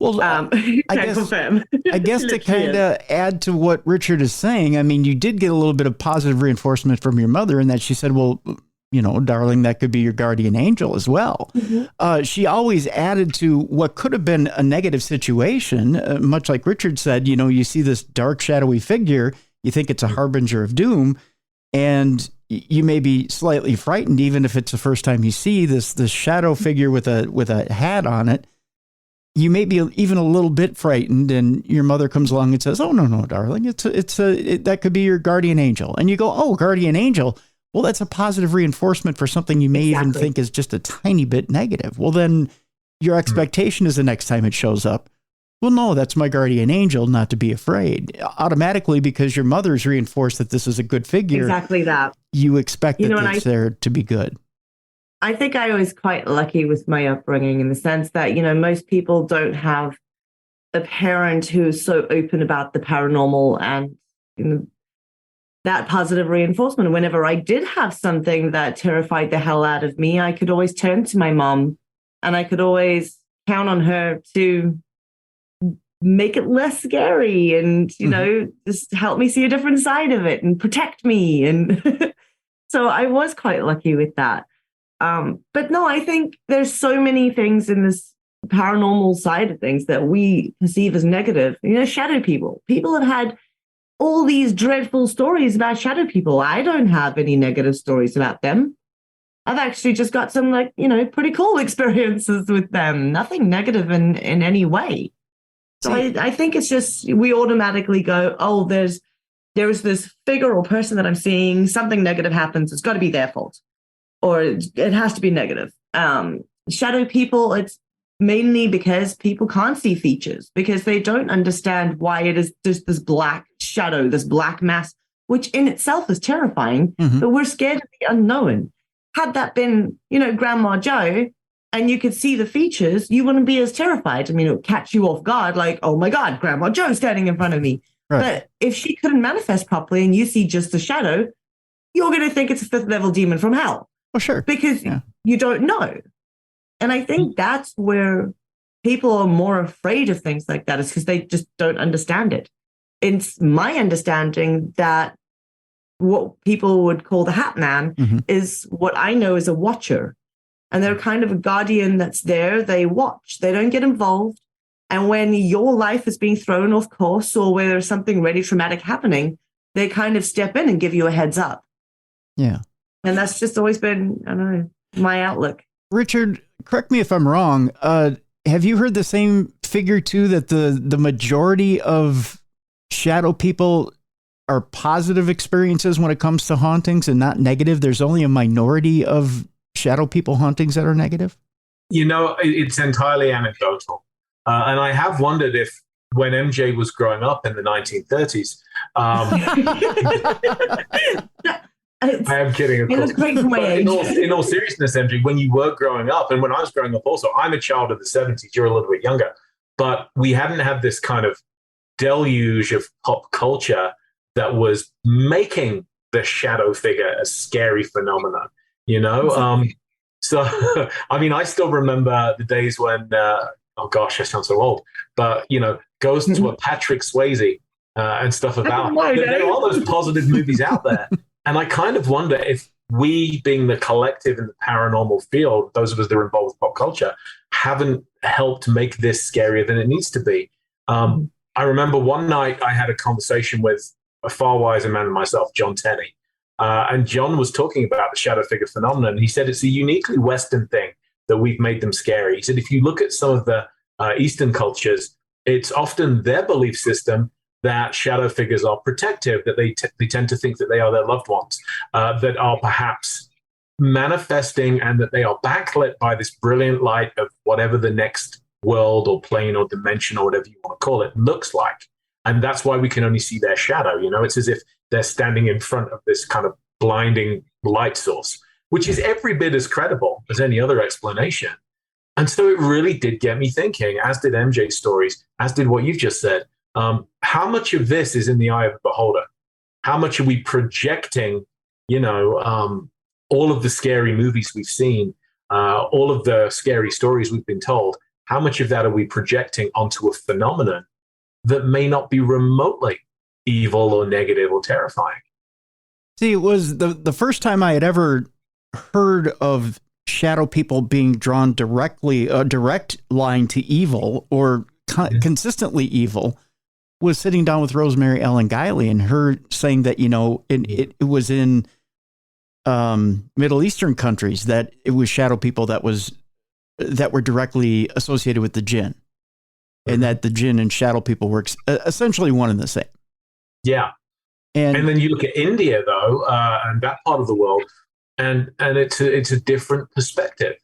Well, I guess to kind of add to what Richard is saying, I mean, you did get a little bit of positive reinforcement from your mother in that she said, well, you know, darling, that could be your guardian angel as well. Mm-hmm. She always added to what could have been a negative situation, much like Richard said, you know, you see this dark, shadowy figure, you think it's a harbinger of doom, and you may be slightly frightened, even if it's the first time you see this shadow figure with a hat on it. You may be even a little bit frightened, and your mother comes along and says, "Oh, no, darling, that could be your guardian angel." And you go, "Oh, guardian angel." Well, that's a positive reinforcement for something you may even think is just a tiny bit negative. Well, then your expectation is the next time it shows up, well, no, that's my guardian angel, not to be afraid. Automatically, because your mother's reinforced that this is a good figure. Exactly that. You expect that it's there to be good. I think I was quite lucky with my upbringing in the sense that, you know, most people don't have a parent who's so open about the paranormal and, you know, that positive reinforcement. Whenever I did have something that terrified the hell out of me, I could always turn to my mom and I could always count on her to make it less scary and, you know, just help me see a different side of it and protect me. And so I was quite lucky with that. But no, I think there's so many things in this paranormal side of things that we perceive as negative. You know, shadow people. People have had all these dreadful stories about shadow people. I don't have any negative stories about them. I've actually just got some, like, you know, pretty cool experiences with them. Nothing negative in any way. So I think it's just, we automatically go, oh, there's this figure or person that I'm seeing, something negative happens, it's got to be their fault. Or it has to be negative. Shadow people, it's mainly because people can't see features, because they don't understand why it is just this black shadow, this black mass, which in itself is terrifying, but we're scared of the unknown. Had that been, you know, Grandma Joe, and you could see the features, you wouldn't be as terrified. I mean, it would catch you off guard, like, oh my God, Grandma Joe standing in front of me. Right. But if she couldn't manifest properly and you see just the shadow, you're going to think it's a fifth level demon from hell. Oh, sure. Because you don't know. And I think that's where people are more afraid of things like that, is because they just don't understand it. It's my understanding that what people would call the Hat Man is what I know as a watcher. And they're kind of a guardian that's there. They watch. They don't get involved. And when your life is being thrown off course or where there's something really traumatic happening, they kind of step in and give you a heads up. Yeah. And that's just always been, I don't know, my outlook. Richard, correct me if I'm wrong. Have you heard the same figure too, that the majority of shadow people are positive experiences when it comes to hauntings and not negative? There's only a minority of shadow people hauntings that are negative? You know, it's entirely anecdotal. And I have wondered if when MJ was growing up in the 1930s, I am kidding, of course. Great for my age. In all seriousness, MJ, when you were growing up, and when I was growing up also, I'm a child of the 70s, you're a little bit younger, but we hadn't had this kind of deluge of pop culture that was making the shadow figure a scary phenomenon, you know? So, I mean, I still remember the days when, oh gosh, I sound so old, but, you know, Ghosts were Patrick Swayze and stuff about. There are all those positive movies out there. And I kind of wonder if we, being the collective in the paranormal field, those of us that are involved with pop culture, haven't helped make this scarier than it needs to be. I remember one night I had a conversation with a far wiser man than myself, John Tenney. And John was talking about the shadow figure phenomenon. He said it's a uniquely Western thing that we've made them scary. He said if you look at some of the Eastern cultures, it's often their belief system that shadow figures are protective, that they tend to think that they are their loved ones, that are perhaps manifesting, and that they are backlit by this brilliant light of whatever the next world or plane or dimension or whatever you want to call it looks like. And that's why we can only see their shadow. You know, it's as if they're standing in front of this kind of blinding light source, which is every bit as credible as any other explanation. And so it really did get me thinking, as did MJ's stories, as did what you've just said. How much of this is in the eye of the beholder? How much are we projecting, all of the scary movies we've seen, all of the scary stories we've been told? How much of that are we projecting onto a phenomenon that may not be remotely evil or negative or terrifying? See, it was the first time I had ever heard of shadow people being drawn directly, a direct line to evil or consistently evil, was sitting down with Rosemary Ellen Guiley and her saying that, it was in Middle Eastern countries that it was shadow people that were directly associated with the jinn, and that the jinn and shadow people were essentially one and the same. Yeah. And then you look at India, though, and that part of the world, and it's a different perspective.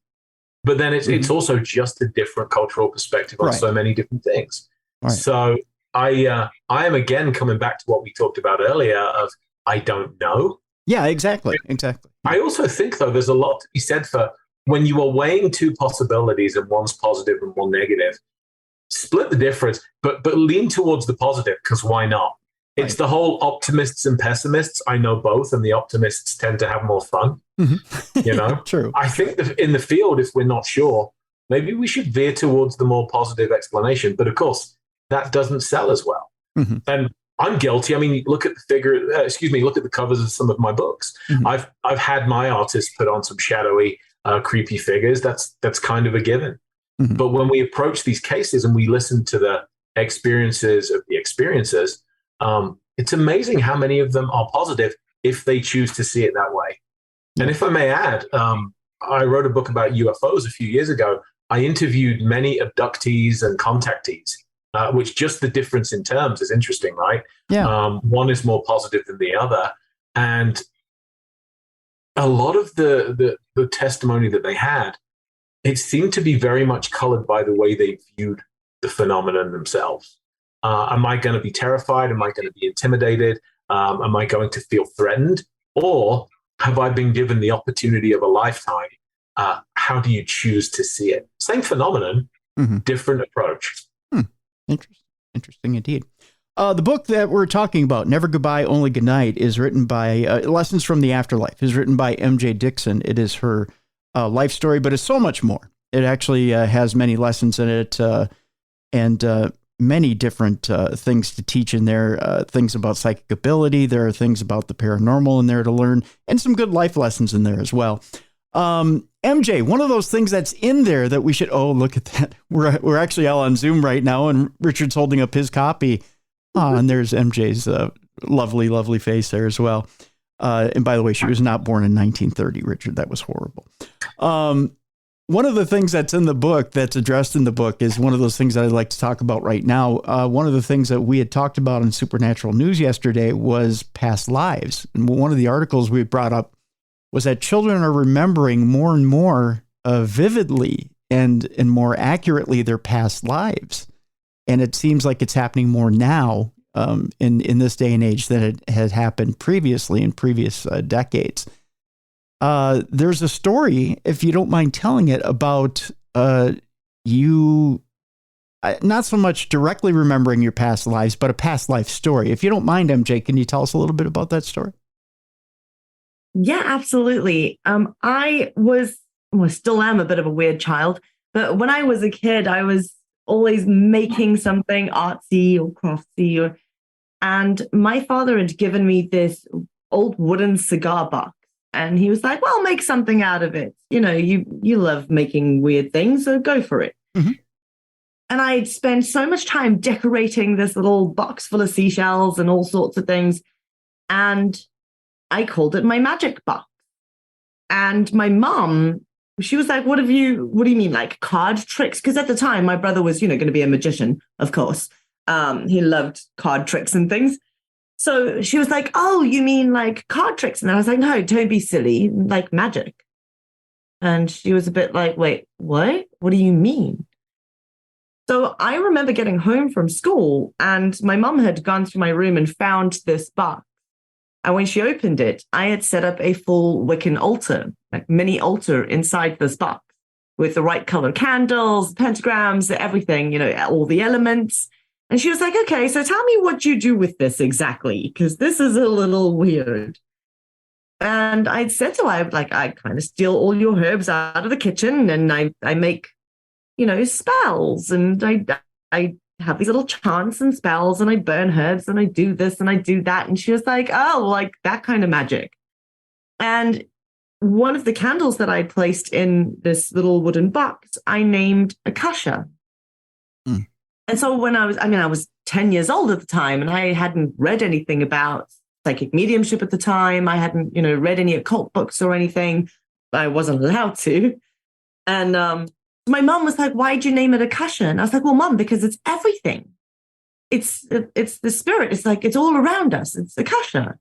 But then it's also just a different cultural perspective on so many different things. Right. So I am again coming back to what we talked about earlier of I don't know. Yeah, exactly. I also think, though, there's a lot to be said for when you are weighing two possibilities and one's positive and one negative, split the difference, but lean towards the positive, because why not? It's the whole optimists and pessimists. I know both, and the optimists tend to have more fun. True. I think that in the field, if we're not sure, maybe we should veer towards the more positive explanation. But of course, that doesn't sell as well. Mm-hmm. And I'm guilty. I mean, look at the covers of some of my books. Mm-hmm. I've had my artists put on some shadowy, creepy figures. That's kind of a given. Mm-hmm. But when we approach these cases and we listen to the experiences of the experiencers, it's amazing how many of them are positive if they choose to see it that way. And if I may add, I wrote a book about UFOs a few years ago. I interviewed many abductees and contactees, which just the difference in terms is interesting, right? Yeah. One is more positive than the other. And a lot of the testimony that they had, it seemed to be very much colored by the way they viewed the phenomenon themselves. Am I going to be terrified? Am I going to be intimidated? Am I going to feel threatened? Or have I been given the opportunity of a lifetime? How do you choose to see it? Same phenomenon, different approach. Interesting indeed. The book that we're talking about, Never Goodbye, Only Goodnight, is written by Lessons from the Afterlife, is written by MJ Dickson. It is her life story, but it's so much more. It actually has many lessons in it, and many different things to teach in there, things about psychic ability. There are things about the paranormal in there to learn, and some good life lessons in there as well. MJ, one of those things that's in there that we should, look at that. We're actually all on Zoom right now, and Richard's holding up his copy. And there's MJ's lovely, lovely face there as well. And by the way, she was not born in 1930, Richard. That was horrible. One of the things that's in the book, that's addressed in the book, is one of those things that I'd like to talk about right now. One of the things that we had talked about in Supernatural News yesterday was past lives. And one of the articles we brought up was that children are remembering more and more vividly and more accurately their past lives. And it seems like it's happening more now in this day and age than it had happened previously in previous decades. There's a story, if you don't mind telling it, about you not so much directly remembering your past lives, but a past life story. If you don't mind, MJ, can you tell us a little bit about that story? Yeah, absolutely. I still am a bit of a weird child, but when I was a kid, I was always making something artsy or craftsy, and my father had given me this old wooden cigar box, and he was like, well, make something out of it. You love making weird things, so go for it. Mm-hmm. And I'd spend so much time decorating this little box full of seashells and all sorts of things. And I called it my magic box. And my mom, she was like, what do you mean, like card tricks? Because at the time, my brother was, going to be a magician, of course. He loved card tricks and things. So she was like, oh, you mean like card tricks? And I was like, no, don't be silly, like magic. And she was a bit like, wait, what? What do you mean? So I remember getting home from school and my mom had gone through my room and found this box. And when she opened it, I had set up a full Wiccan altar, like mini altar inside this box with the right color candles, pentagrams, everything, all the elements. And she was like, okay, so tell me what you do with this exactly, because this is a little weird. And I said to her, I kind of steal all your herbs out of the kitchen and I make, spells, and I have these little chants and spells, and I burn herbs, and I do this and I do that. And she was like, oh, like that kind of magic. And one of the candles that I placed in this little wooden box, I named Akasha. Mm. And so when I was 10 years old at the time, and I hadn't read anything about psychic mediumship at the time. I hadn't, read any occult books or anything. I wasn't allowed to. And my mom was like, why'd you name it Akasha? And I was like, well, Mom, because it's everything. It's the spirit. It's like, it's all around us. It's Akasha.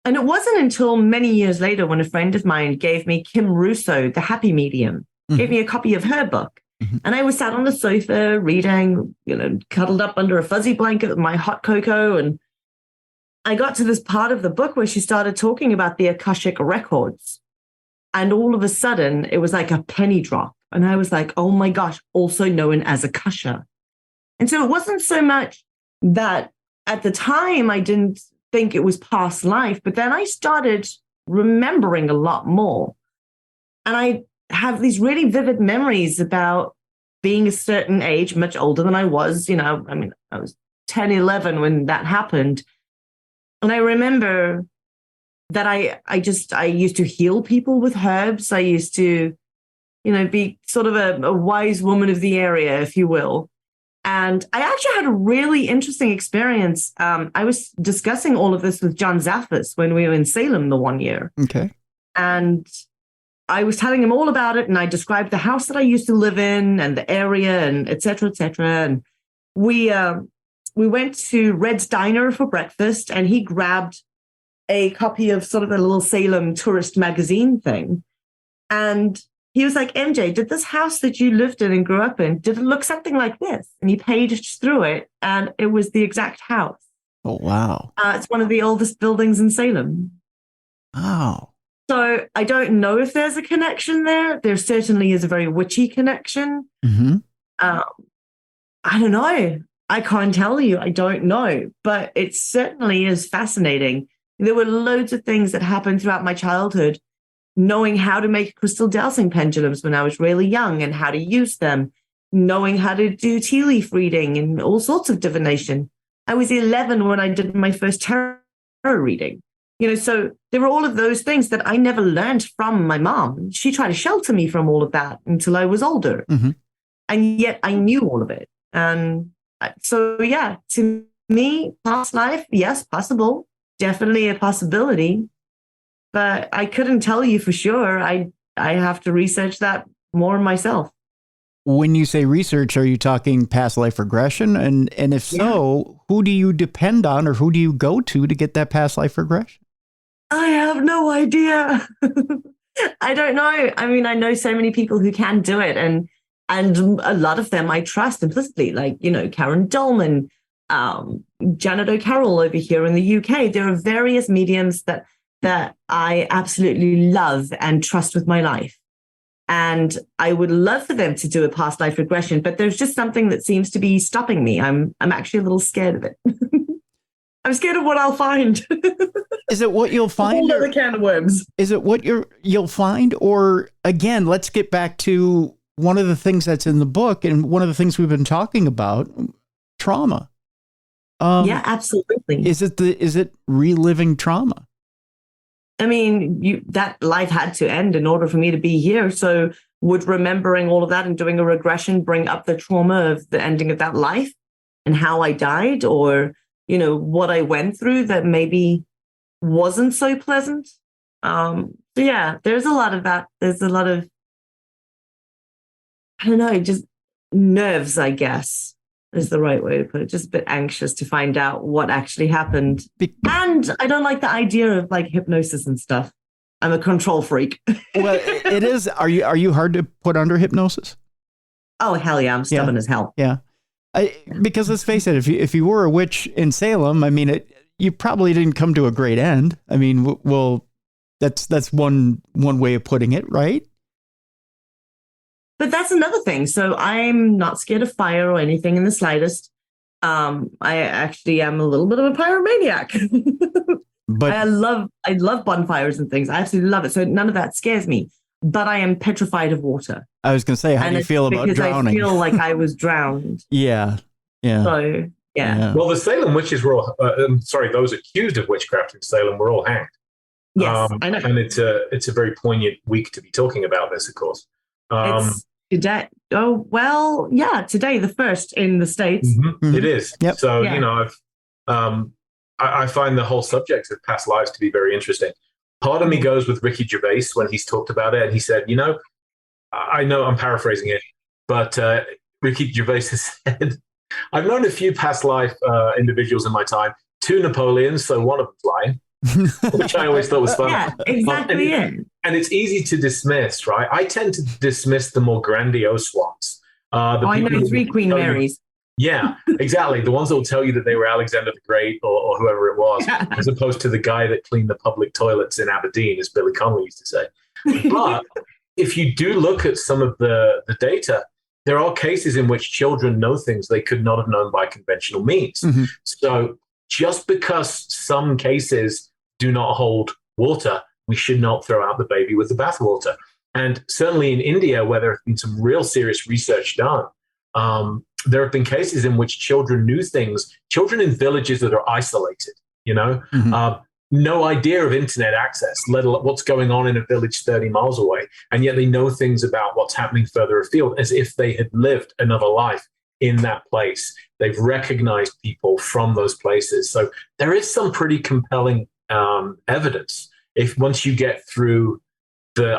And it wasn't until many years later when a friend of mine gave me Kim Russo, The Happy Medium, gave me a copy of her book. Mm-hmm. And I was sat on the sofa reading, cuddled up under a fuzzy blanket with my hot cocoa. And I got to this part of the book where she started talking about the Akashic records. And all of a sudden, it was like a penny drop. And I was like, oh my gosh, also known as Akasha. And so it wasn't so much that at the time I didn't think it was past life, but then I started remembering a lot more. And I have these really vivid memories about being a certain age, much older than I was. I was 10, 11 when that happened. And I remember that I used to heal people with herbs. I used to, be sort of a wise woman of the area, if you will. And I actually had a really interesting experience. I was discussing all of this with John Zaffis when we were in Salem the one year. Okay. And I was telling him all about it. And I described the house that I used to live in and the area and et cetera, et cetera. And we went to Red's Diner for breakfast, and he grabbed a copy of sort of a little Salem tourist magazine thing. And he was like, MJ, did this house that you lived in and grew up in, did it look something like this? And he paged through it, and it was the exact house. Oh, wow. It's one of the oldest buildings in Salem. Wow. So I don't know if there's a connection there. There certainly is a very witchy connection. Mm-hmm. I don't know. I can't tell you. I don't know. But it certainly is fascinating. There were loads of things that happened throughout my childhood, knowing how to make crystal dowsing pendulums when I was really young and how to use them, knowing how to do tea leaf reading and all sorts of divination. I was 11 when I did my first tarot reading. So there were all of those things that I never learned from my mom. She tried to shelter me from all of that until I was older. Mm-hmm. And yet I knew all of it. And so, yeah, to me, past life, yes, possible. Definitely a possibility, but I couldn't tell you for sure. I have to research that more myself. When you say research, are you talking past life regression? And if so, who do you depend on, or who do you go to get that past life regression? I have no idea. I don't know. I mean, I know so many people who can do it, and a lot of them I trust implicitly, like, Karen Dolman, Janet O'Carroll over here in the UK. There are various mediums that I absolutely love and trust with my life. And I would love for them to do a past life regression, but there's just something that seems to be stopping me. I'm actually a little scared of it. I'm scared of what I'll find. Is it what you'll find? A whole other can of worms. Is it what you'll find? Or again, let's get back to one of the things that's in the book and one of the things we've been talking about, trauma. Yeah, absolutely. Is it reliving trauma? I mean, that life had to end in order for me to be here. So would remembering all of that and doing a regression bring up the trauma of the ending of that life and how I died, or, what I went through that maybe wasn't so pleasant. So yeah, there's a lot of that. There's a lot of, I don't know, just nerves, I guess, is the right way to put it. Just a bit anxious to find out what actually happened. And I don't like the idea of like hypnosis and stuff. I'm a control freak. Well, it is. Are you hard to put under hypnosis? Oh, hell yeah. I'm stubborn as hell. Yeah. Because let's face it, if you were a witch in Salem, I mean, you probably didn't come to a great end. I mean, well, that's one way of putting it, right? But that's another thing. So I'm not scared of fire or anything in the slightest. I actually am a little bit of a pyromaniac. But I love bonfires and things. I absolutely love it. So none of that scares me. But I am petrified of water. I was going to say, how do you feel about drowning? Because I feel like I was drowned. Yeah. So, yeah. Well, the Salem witches were all, those accused of witchcraft in Salem were all hanged. Yes, I know. And it's a very poignant week to be talking about this, of course. It's today. Oh, well, yeah, today, the first in the States. Mm-hmm. It is. Yep. So, I find the whole subject of past lives to be very interesting. Part of me goes with Ricky Gervais when he's talked about it, and he said, I know I'm paraphrasing it, but Ricky Gervais has said, I've known a few past life individuals in my time, 2 Napoleons, so one of them's lying, which I always thought was fun. Yeah, exactly. And it's easy to dismiss, right? I tend to dismiss the more grandiose ones. I know 3 Queen Marys. Yeah, exactly. The ones that will tell you that they were Alexander the Great or whoever it was, as opposed to the guy that cleaned the public toilets in Aberdeen, as Billy Connolly used to say. But if you do look at some of the data, there are cases in which children know things they could not have known by conventional means. Mm-hmm. So just because some cases do not hold water, we should not throw out the baby with the bathwater. And certainly in India, where there has been some real serious research done, there have been cases in which children knew things, children in villages that are isolated, mm-hmm. No idea of internet access, let alone what's going on in a village 30 miles away. And yet they know things about what's happening further afield as if they had lived another life in that place. They've recognized people from those places. So there is some pretty compelling evidence once you get through the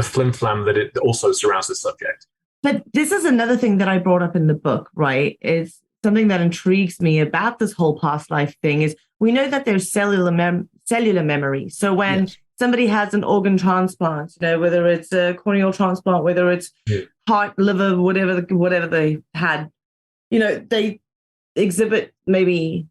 flim-flam that it also surrounds the subject. But this is another thing that I brought up in the book, right? Is something that intrigues me about this whole past life thing is we know that there's cellular memory. So when somebody has an organ transplant, whether it's a corneal transplant, whether it's heart, liver, whatever they had, they exhibit maybe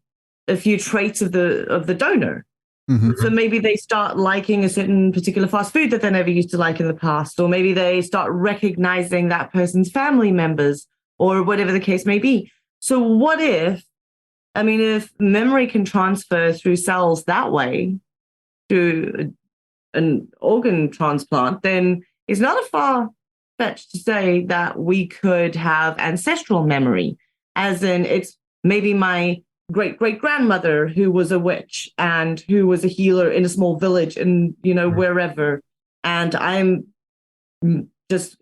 a few traits of the donor. Mm-hmm. So maybe they start liking a certain particular fast food that they never used to like in the past, or maybe they start recognizing that person's family members or whatever the case may be. So what if memory can transfer through cells that way to an organ transplant, then it's not a far fetch to say that we could have ancestral memory, as in it's maybe my great-great-grandmother who was a witch and who was a healer in a small village and, wherever. And I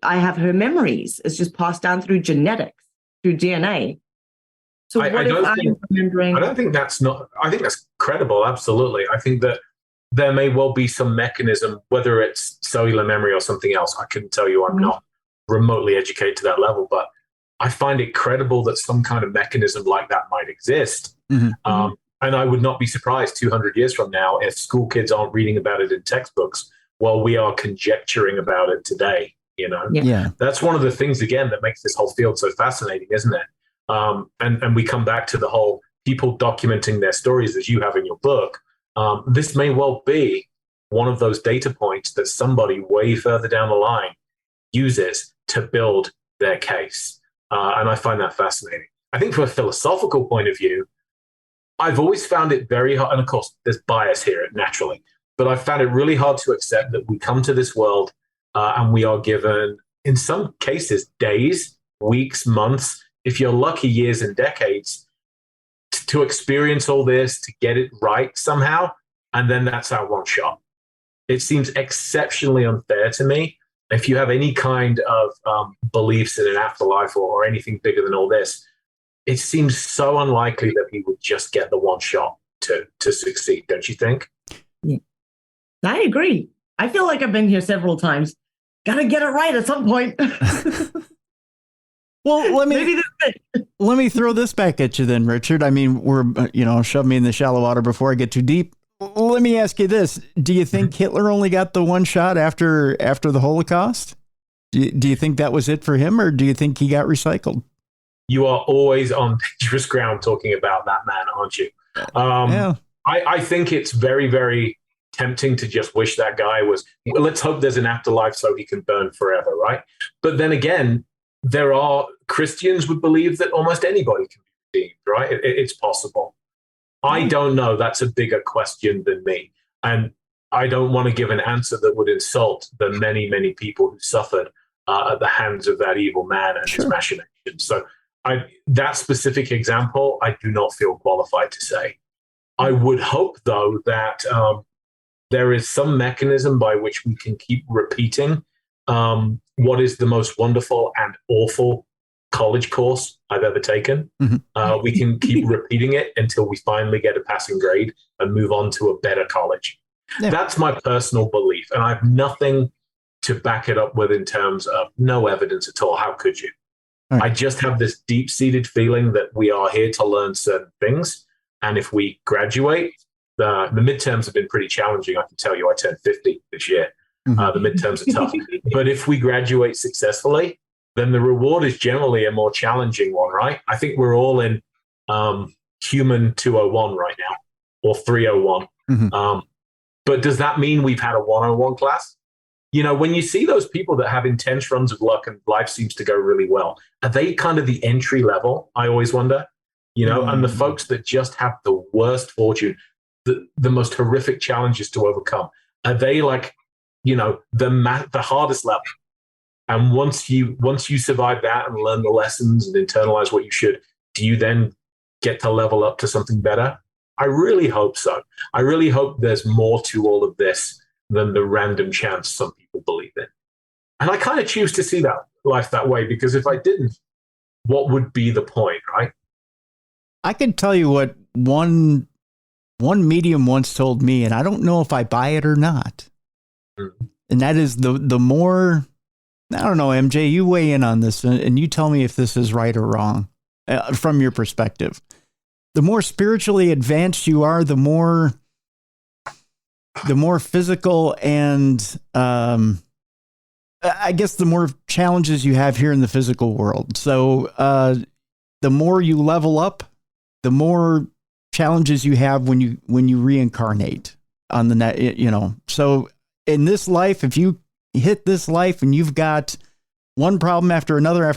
have her memories. It's just passed down through genetics, through DNA. So I think that's credible. Absolutely. I think that there may well be some mechanism, whether it's cellular memory or something else. I couldn't tell you. I'm not remotely educated to that level, but I find it credible that some kind of mechanism like that might exist. Mm-hmm. And I would not be surprised 200 years from now if school kids aren't reading about it in textbooks while we are conjecturing about it today. Yeah. That's one of the things, again, that makes this whole field so fascinating, isn't it? And we come back to the whole people documenting their stories as you have in your book. This may well be one of those data points that somebody way further down the line uses to build their case. And I find that fascinating. I think from a philosophical point of view, I've always found it very hard, and of course there's bias here naturally, but I've found it really hard to accept that we come to this world and we are given, in some cases, days, weeks, months, if you're lucky, years and decades to experience all this, to get it right somehow, and then that's our one shot. It seems exceptionally unfair to me if you have any kind of beliefs in an afterlife or anything bigger than all this, it seems so unlikely that he would just get the one shot to succeed, don't you think? Yeah. I agree. I feel like I've been here several times. Gotta get it right at some point. Well, let me throw this back at you then, Richard. I mean, shove me in the shallow water before I get too deep. Let me ask you this. Do you think Hitler only got the one shot after the Holocaust? Do you think that was it for him, or do you think he got recycled? You are always on dangerous ground talking about that man, aren't you? Yeah. I think it's very, very tempting to just wish that guy was, well, let's hope there's an afterlife so he can burn forever, right? But then again, there are Christians would believe that almost anybody can be redeemed, right? It's possible. I don't know. That's a bigger question than me. And I don't want to give an answer that would insult the many, many people who suffered at the hands of that evil man and his machinations. So that specific example, I do not feel qualified to say. I would hope, though, that there is some mechanism by which we can keep repeating what is the most wonderful and awful college course I've ever taken. Mm-hmm. We can keep repeating it until we finally get a passing grade and move on to a better college. Yeah. That's my personal belief, and I have nothing to back it up with in terms of no evidence at all. How could you? Right. I just have this deep-seated feeling that we are here to learn certain things, and if we graduate, the midterms have been pretty challenging. I can tell you, I turned 50 this year. Mm-hmm. The midterms are tough. But if we graduate successfully, then the reward is generally a more challenging one, right? I think we're all in human 201 right now, or 301. Mm-hmm. But does that mean we've had a 101 class? You know, when you see those people that have intense runs of luck and life seems to go really well, are they kind of the entry level? I always wonder, you know, and the folks that just have the worst fortune, the most horrific challenges to overcome, are they like, you know, the hardest level? And once you survive that and learn the lessons and internalize what you should, do you then get to level up to something better? I really hope so. I really hope there's more to all of this than the random chance some people believe in. And I kind of choose to see that life that way, because if I didn't, what would be the point, right? I can tell you what one medium once told me, and I don't know if I buy it or not. Mm-hmm. And that is the more, I don't know, MJ, you weigh in on this and you tell me if this is right or wrong from your perspective. The more spiritually advanced you are, the more physical and I guess the more challenges you have here in the physical world. So the more you level up, the more challenges you have when you reincarnate on the net, you know. So in this life, if you hit this life and you've got one problem after another,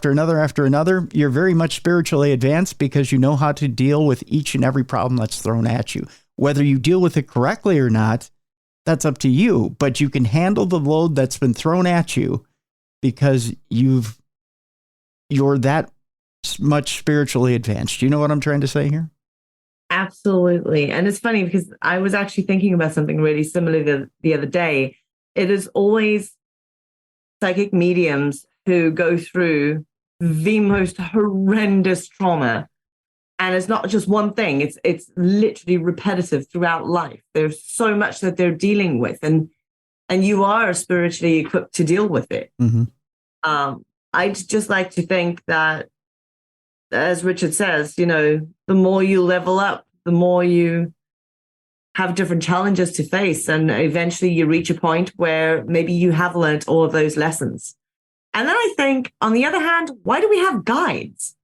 you're very much spiritually advanced because you know how to deal with each and every problem that's thrown at you. Whether you deal with it correctly or not, that's up to you, but you can handle the load that's been thrown at you because you're that much spiritually advanced. You know what I'm trying to say here? Absolutely. And it's funny because I was actually thinking about something really similar the other day. It is always psychic mediums who go through the most horrendous trauma. And it's not just one thing. It's literally repetitive throughout life. There's so much that they're dealing with, and you are spiritually equipped to deal with it. Mm-hmm. I'd just like to think that, as Richard says, you know, the more you level up, the more you have different challenges to face, and eventually you reach a point where maybe you have learned all of those lessons. And then I think, on the other hand, why do we have guides?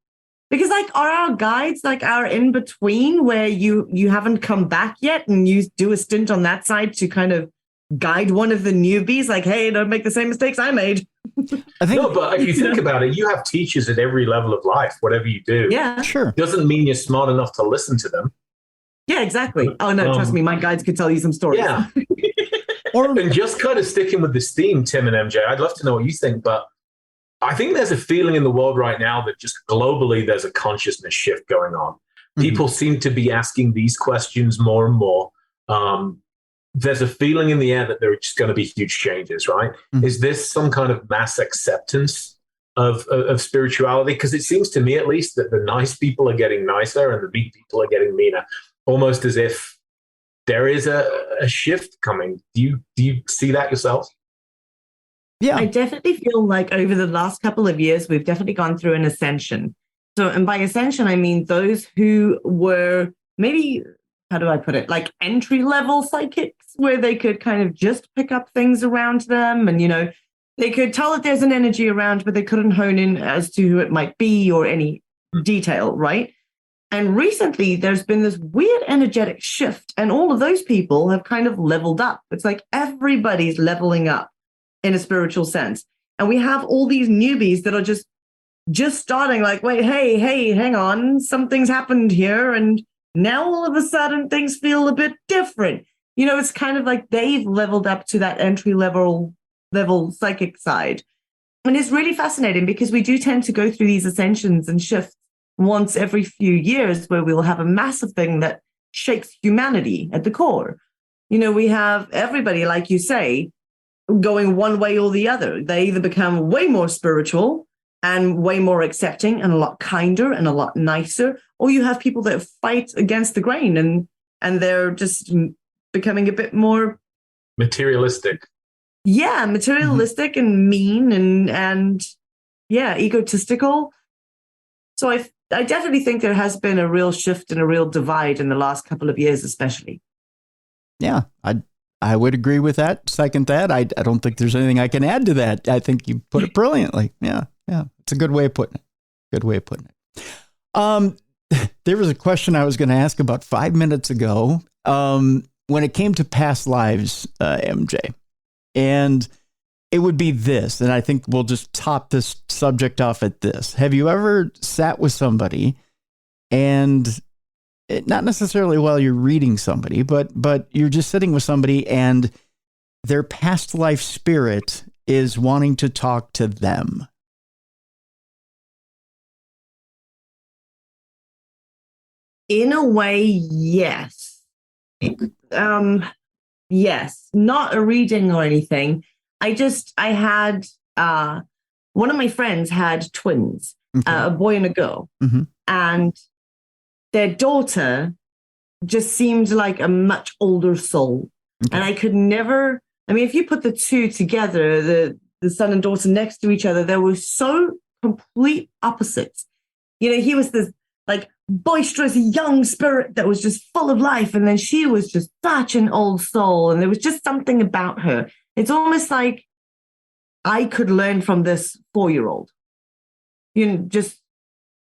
Because are our guides our in-between where you haven't come back yet and you do a stint on that side to kind of guide one of the newbies, like, hey, don't make the same mistakes I made? No, but if you think about it, you have teachers at every level of life, whatever you do. Yeah, sure. Doesn't mean you're smart enough to listen to them. Yeah, exactly. Oh, no, trust me, my guides could tell you some stories. Yeah. And just kind of sticking with this theme, Tim and MJ, I'd love to know what you think, but I think there's a feeling in the world right now that just globally there's a consciousness shift going on. Mm-hmm. People seem to be asking these questions more and more. there's a feeling in the air that there are just going to be huge changes, right? Mm-hmm. Is this some kind of mass acceptance of spirituality? Because it seems to me, at least, that the nice people are getting nicer and the mean people are getting meaner, almost as if there is a shift coming. Do you see that yourself? Yeah, I definitely feel like over the last couple of years, we've definitely gone through an ascension. So, and by ascension, I mean those who were maybe, how do I put it, like entry-level psychics, where they could kind of just pick up things around them and, they could tell that there's an energy around, but they couldn't hone in as to who it might be or any detail, right? And recently, there's been this weird energetic shift, and all of those people have kind of leveled up. It's like everybody's leveling up in a spiritual sense. And we have all these newbies that are just starting, like, wait, hey, hang on, something's happened here. And now all of a sudden things feel a bit different. It's kind of like they've leveled up to that entry level psychic side. And it's really fascinating because we do tend to go through these ascensions and shifts once every few years, where we'll have a massive thing that shakes humanity at the core. We have everybody, like you say, going one way or the other. They either become way more spiritual and way more accepting and a lot kinder and a lot nicer, or you have people that fight against the grain and they're just becoming a bit more materialistic. Yeah, materialistic and mean and egotistical. So I definitely think there has been a real shift and a real divide in the last couple of years, especially. Yeah, I would agree with that. Second that. I don't think there's anything I can add to that. I think you put it brilliantly. Yeah. It's a good way of putting it. There was a question I was going to ask about 5 minutes ago when it came to past lives, MJ. And it would be this, and I think we'll just top this subject off at this. Have you ever sat with somebody and not necessarily while you're reading somebody, but you're just sitting with somebody and their past life spirit is wanting to talk to them? In a way, yes. Yes, not a reading or anything. I had, one of my friends had twins, okay. A boy and a girl. Mm-hmm. And their daughter just seemed like a much older soul. Okay. And I could never, if you put the two together, the son and daughter next to each other, they were so complete opposites. He was this like boisterous young spirit that was just full of life. And then she was just such an old soul. And there was just something about her. It's almost like I could learn from this 4-year-old.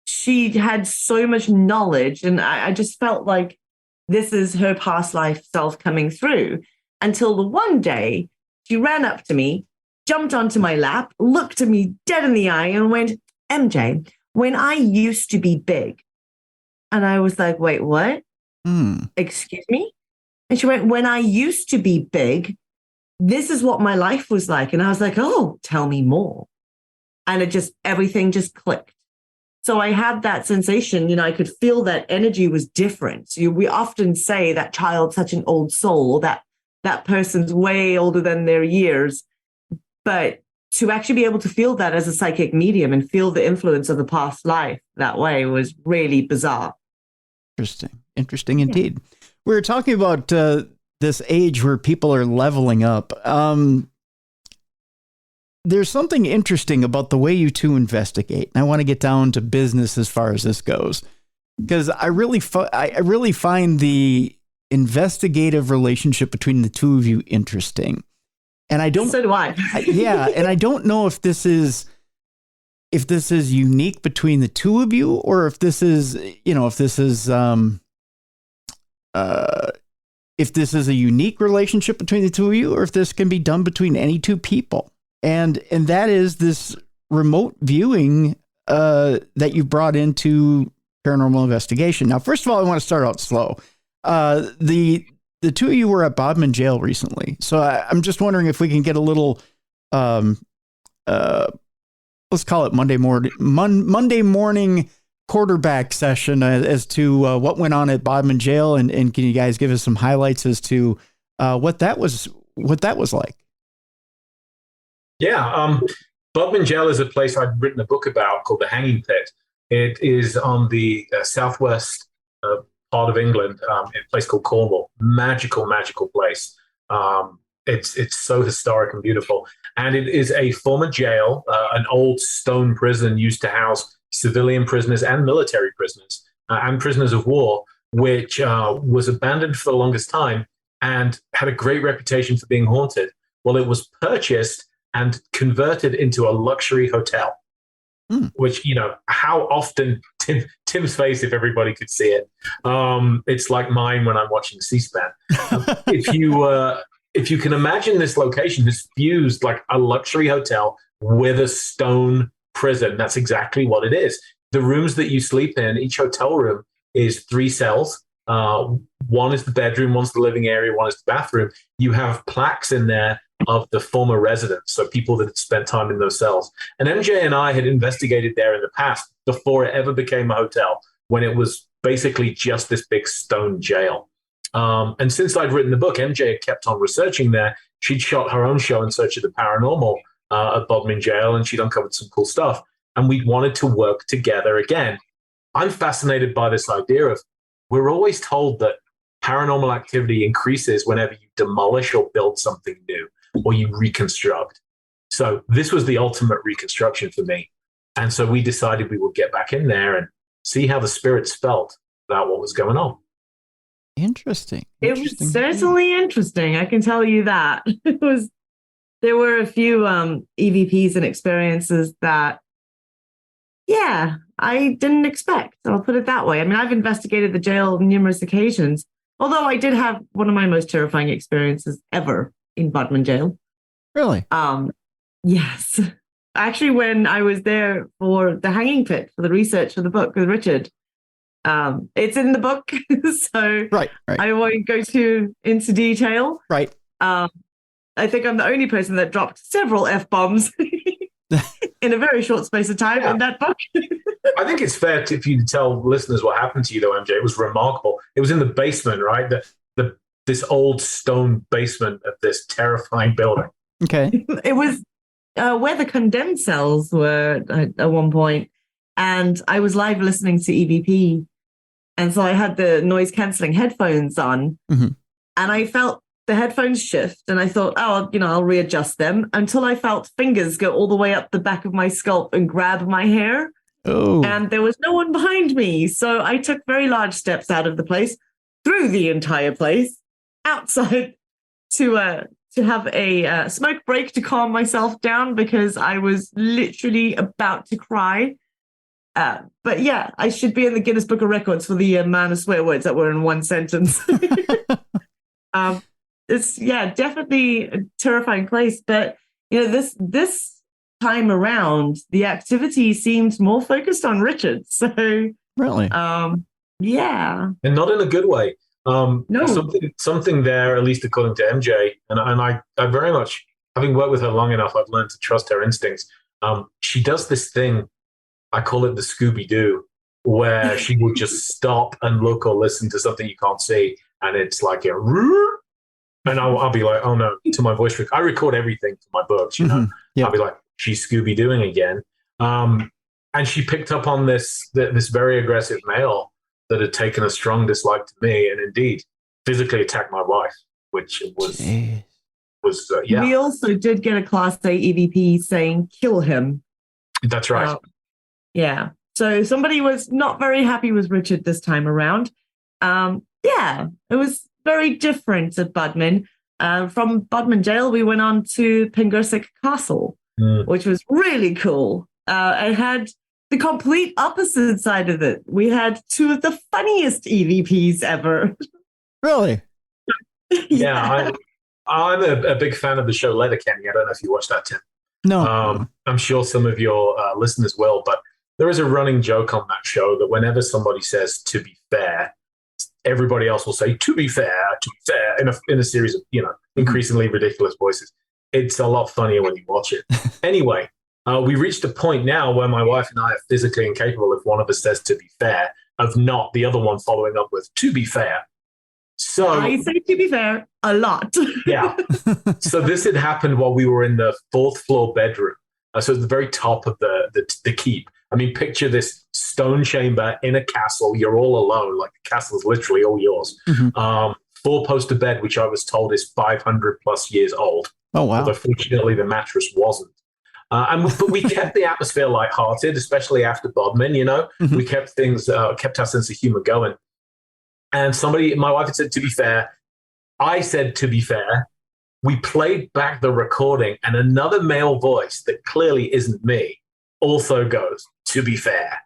She had so much knowledge. And I just felt like this is her past life self coming through, until the one day she ran up to me, jumped onto my lap, looked at me dead in the eye and went, MJ, when I used to be big. And I was like, wait, what? Excuse me? And she went, when I used to be big, this is what my life was like. And I was like, oh, tell me more. And everything just clicked. So I had that sensation, I could feel that energy was different. We often say that child's such an old soul, or that person's way older than their years. But to actually be able to feel that as a psychic medium and feel the influence of the past life that way was really bizarre. Interesting indeed. Yeah. We were talking about this age where people are leveling up. There's something interesting about the way you two investigate. And I want to get down to business as far as this goes, because I really find the investigative relationship between the two of you interesting. And I don't. So do I. Yeah, and I don't know if this is unique between the two of you, or if this is a unique relationship between the two of you, or if this can be done between any two people. And that is this remote viewing that you brought into paranormal investigation. Now, first of all, I want to start out slow. The two of you were at Bodmin Jail recently. So I'm just wondering if we can get a little, let's call it Monday morning quarterback session as to what went on at Bodmin Jail. And can you guys give us some highlights as to what that was like. Yeah. Bodmin Jail is a place I'd written a book about called The Hanging Pit. It is on the southwest part of England, in a place called Cornwall. Magical place. It's so historic and beautiful. And it is a former jail, an old stone prison used to house civilian prisoners and military prisoners and prisoners of war, which was abandoned for the longest time and had a great reputation for being haunted. Well, it was purchased and converted into a luxury hotel. Which, how often Tim's face, if everybody could see it, it's like mine when I'm watching C-SPAN. If you can imagine, this location has fused like a luxury hotel with a stone prison. That's exactly what it is. The rooms that you sleep in, each hotel room is 3 cells. One is the bedroom, one's the living area, one is the bathroom. You have plaques in there of the former residents, so people that had spent time in those cells. And MJ and I had investigated there in the past before it ever became a hotel, when it was basically just this big stone jail. And since I'd written the book, MJ had kept on researching there. She'd shot her own show In Search of the Paranormal at Bodmin Jail, and she'd uncovered some cool stuff. And we wanted to work together again. I'm fascinated by this idea of, we're always told that paranormal activity increases whenever you demolish or build something new, or you reconstruct. So this was the ultimate reconstruction for me. And so we decided we would get back in there and see how the spirits felt about what was going on. Interesting. It was certainly interesting. I can tell you that. There were a few EVPs and experiences that, I didn't expect. I'll put it that way. I mean, I've investigated the jail on numerous occasions, although I did have one of my most terrifying experiences ever in Bodmin Jail. Really? Yes. Actually, when I was there for the Hanging Pit, for the research for the book with Richard, it's in the book, so right. I won't go into detail. Right. I think I'm the only person that dropped several F-bombs in a very short space of time in that book. I think it's fair for you to tell listeners what happened to you, though, MJ. It was remarkable. It was in the basement, right? This old stone basement of this terrifying building. Okay. It was where the condemned cells were at one point, and I was live listening to EVP, and so I had the noise-canceling headphones on, and I felt the headphones shift, and I thought, I'll readjust them, until I felt fingers go all the way up the back of my scalp and grab my hair. Oh. And there was no one behind me. So I took very large steps out of the place, through the entire place, outside to have a smoke break to calm myself down, because I was literally about to cry. But yeah, I should be in the Guinness Book of Records for the amount of swear words that were in one sentence. It's definitely a terrifying place. But this time around, the activity seemed more focused on Richard. So really, and not in a good way. No, something there, at least according to MJ, and I very much, having worked with her long enough, I've learned to trust her instincts. She does this thing, I call it the Scooby-Doo, where she will just stop and look or listen to something you can't see, and it's like a, and I'll be like, oh no, to my voice. I record everything for my books, Yep. I'll be like, she's Scooby-Dooing again. And she picked up on this very aggressive male that had taken a strong dislike to me, and indeed physically attacked my wife, which was We also did get a Class A EVP saying, kill him. That's right. So somebody was not very happy with Richard this time around. It was very different at Bodmin. From Bodmin Jail, we went on to Pengusick Castle, which was really cool. It had the complete opposite side of it. We had two of the funniest EVPs ever. Really? Yeah, I'm a big fan of the show Letterkenny. I don't know if you watched that, Tim. No. I'm sure some of your listeners will, but there is a running joke on that show that whenever somebody says "to be fair," everybody else will say "to be fair," in a series of increasingly ridiculous voices. It's a lot funnier when you watch it. Anyway, we reached a point now where my wife and I are physically incapable, if one of us says "to be fair," of not the other one following up with "to be fair." So I say, to be fair, a lot. yeah. So this had happened while we were in the 4th floor bedroom. So at the very top of the keep. I mean, picture this stone chamber in a castle. You're all alone. Like the castle is literally all yours. 4-poster bed, which I was told is 500 plus years old. Oh, wow. Although fortunately the mattress wasn't. But we kept the atmosphere lighthearted, especially after Bodmin, you know. We kept things, kept our sense of humor going. And my wife had said, to be fair. I said, to be fair. We played back the recording, and another male voice that clearly isn't me also goes, to be fair,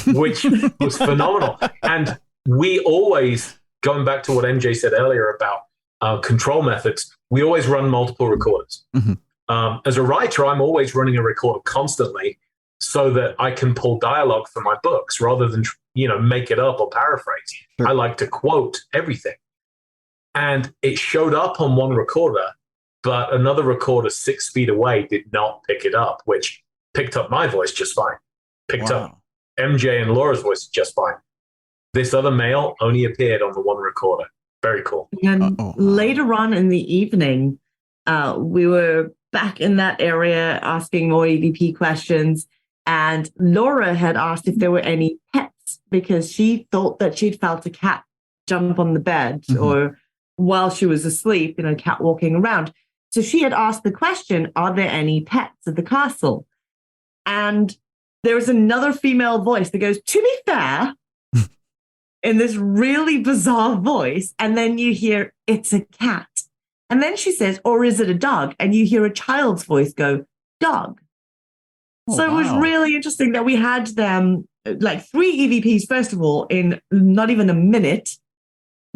which was phenomenal. And we always, going back to what MJ said earlier about control methods, we always run multiple recorders. As a writer, I'm always running a recorder constantly so that I can pull dialogue from my books rather than, make it up or paraphrase. Sure. I like to quote everything. And it showed up on one recorder, but another recorder 6 feet away did not pick it up, which picked up my voice just fine. Picked up MJ and Laura's voice just fine. This other male only appeared on the one recorder. Very cool. And later on in the evening, we were back in that area asking more EVP questions. And Laura had asked if there were any pets because she thought that she'd felt a cat jump on the bed or while she was asleep, cat walking around. So she had asked the question, are there any pets at the castle? And there was another female voice that goes, to be fair, in this really bizarre voice. And then you hear, it's a cat. And then she says, or is it a dog? And you hear a child's voice go, dog. So it was really interesting that we had them, like 3 EVPs, first of all, in not even a minute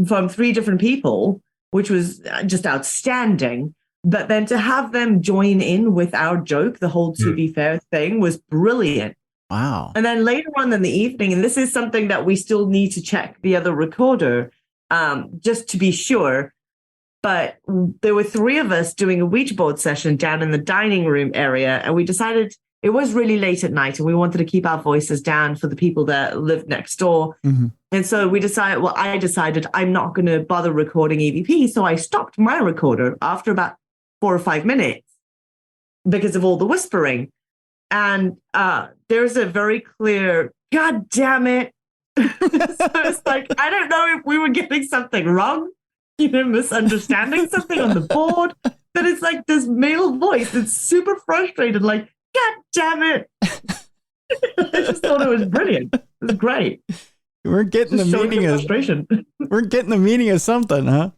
from 3 different people, which was just outstanding. But then to have them join in with our joke, the whole to be fair thing was brilliant. Wow. And then later on in the evening, and this is something that we still need to check the other recorder, just to be sure. But there were 3 of us doing a Ouija board session down in the dining room area. And we decided it was really late at night and we wanted to keep our voices down for the people that lived next door. And so I decided I'm not going to bother recording EVP. So I stopped my recorder after about 4 or 5 minutes because of all the whispering. And there's a very clear, God damn it. So it's like, I don't know if we were getting something wrong, misunderstanding something on the board. But it's like this male voice that's super frustrated, like, God damn it. I just thought it was brilliant. It was great. We're getting the meaning of frustration. We're getting the meaning of something, huh?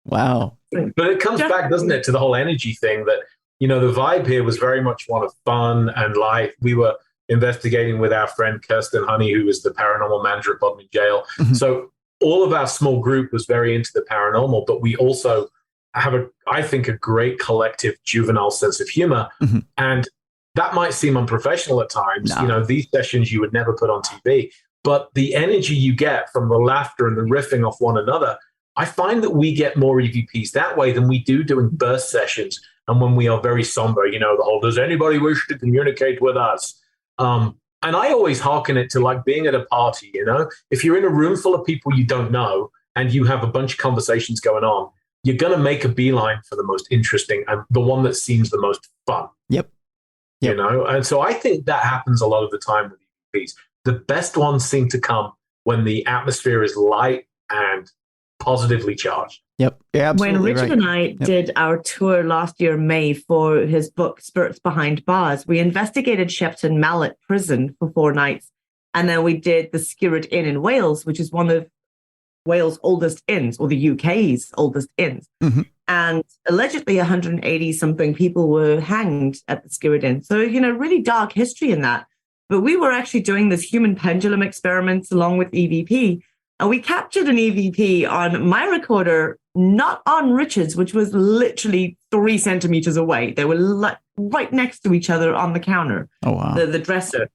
Wow. But it comes back, doesn't it, to the whole energy thing that, the vibe here was very much one of fun and life. We were investigating with our friend Kirsten Honey, who was the paranormal manager at Bodmin Jail. So all of our small group was very into the paranormal, but we also have I think a great collective juvenile sense of humor. And that might seem unprofessional at times. No. These sessions you would never put on TV, but the energy you get from the laughter and the riffing off one another, I find that we get more EVPs that way than we do doing burst sessions. And when we are very somber, the whole, does anybody wish to communicate with us? And I always hearken it to like being at a party, if you're in a room full of people you don't know and you have a bunch of conversations going on, you're going to make a beeline for the most interesting and the one that seems the most fun. Yep. And so I think that happens a lot of the time with EVPs. The best ones seem to come when the atmosphere is light and positively charged. Yep. Yeah, when Richard and I did our tour last year, May, for his book, Spirits Behind Bars, we investigated Shepton Mallet Prison for 4 nights. And then we did the Skirrid Inn in Wales, which is one of Wales' oldest inns, or the UK's oldest inns. And allegedly 180-something people were hanged at the Skirrid Inn. So, really dark history in that. But we were actually doing this human pendulum experiments along with EVP. And we captured an EVP on my recorder, not on Richard's, which was literally 3 centimeters away. They were right next to each other on the counter, the dresser.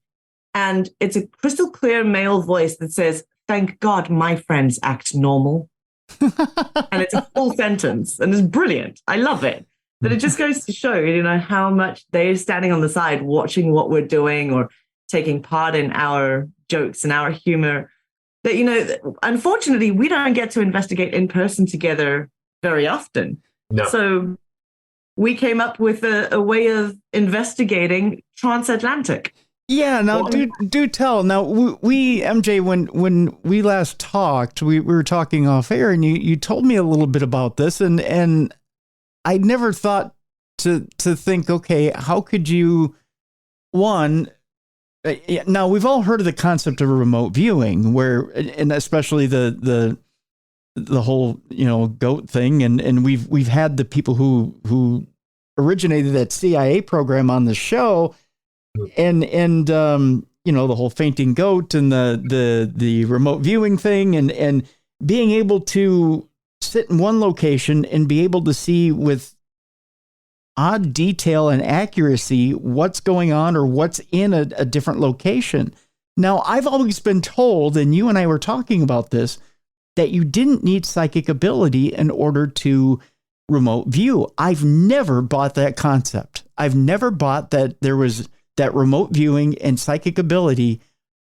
And it's a crystal clear male voice that says, thank God my friends act normal. And it's a full sentence and it's brilliant. I love it. But it just goes to show, how much they're standing on the side watching what we're doing or taking part in our jokes and our humor. that, you know, unfortunately, we don't get to investigate in person together very often. No. So we came up with a way of investigating transatlantic. Yeah, now do tell. Now we MJ, when we last talked, we were talking off air, and you told me a little bit about this, and I never thought to think, okay, how could you now we've all heard of the concept of a remote viewing, where, and especially the whole, you know, goat thing, and we've had the people who originated that CIA program on the show. And you know, the whole fainting goat and the remote viewing thing, and being able to sit in one location and be able to see with odd detail and accuracy what's going on or what's in a different location. Now, I've always been told, and you and I were talking about this, that you didn't need psychic ability in order to remote view. I've never bought that concept. I've never bought that there was that remote viewing and psychic ability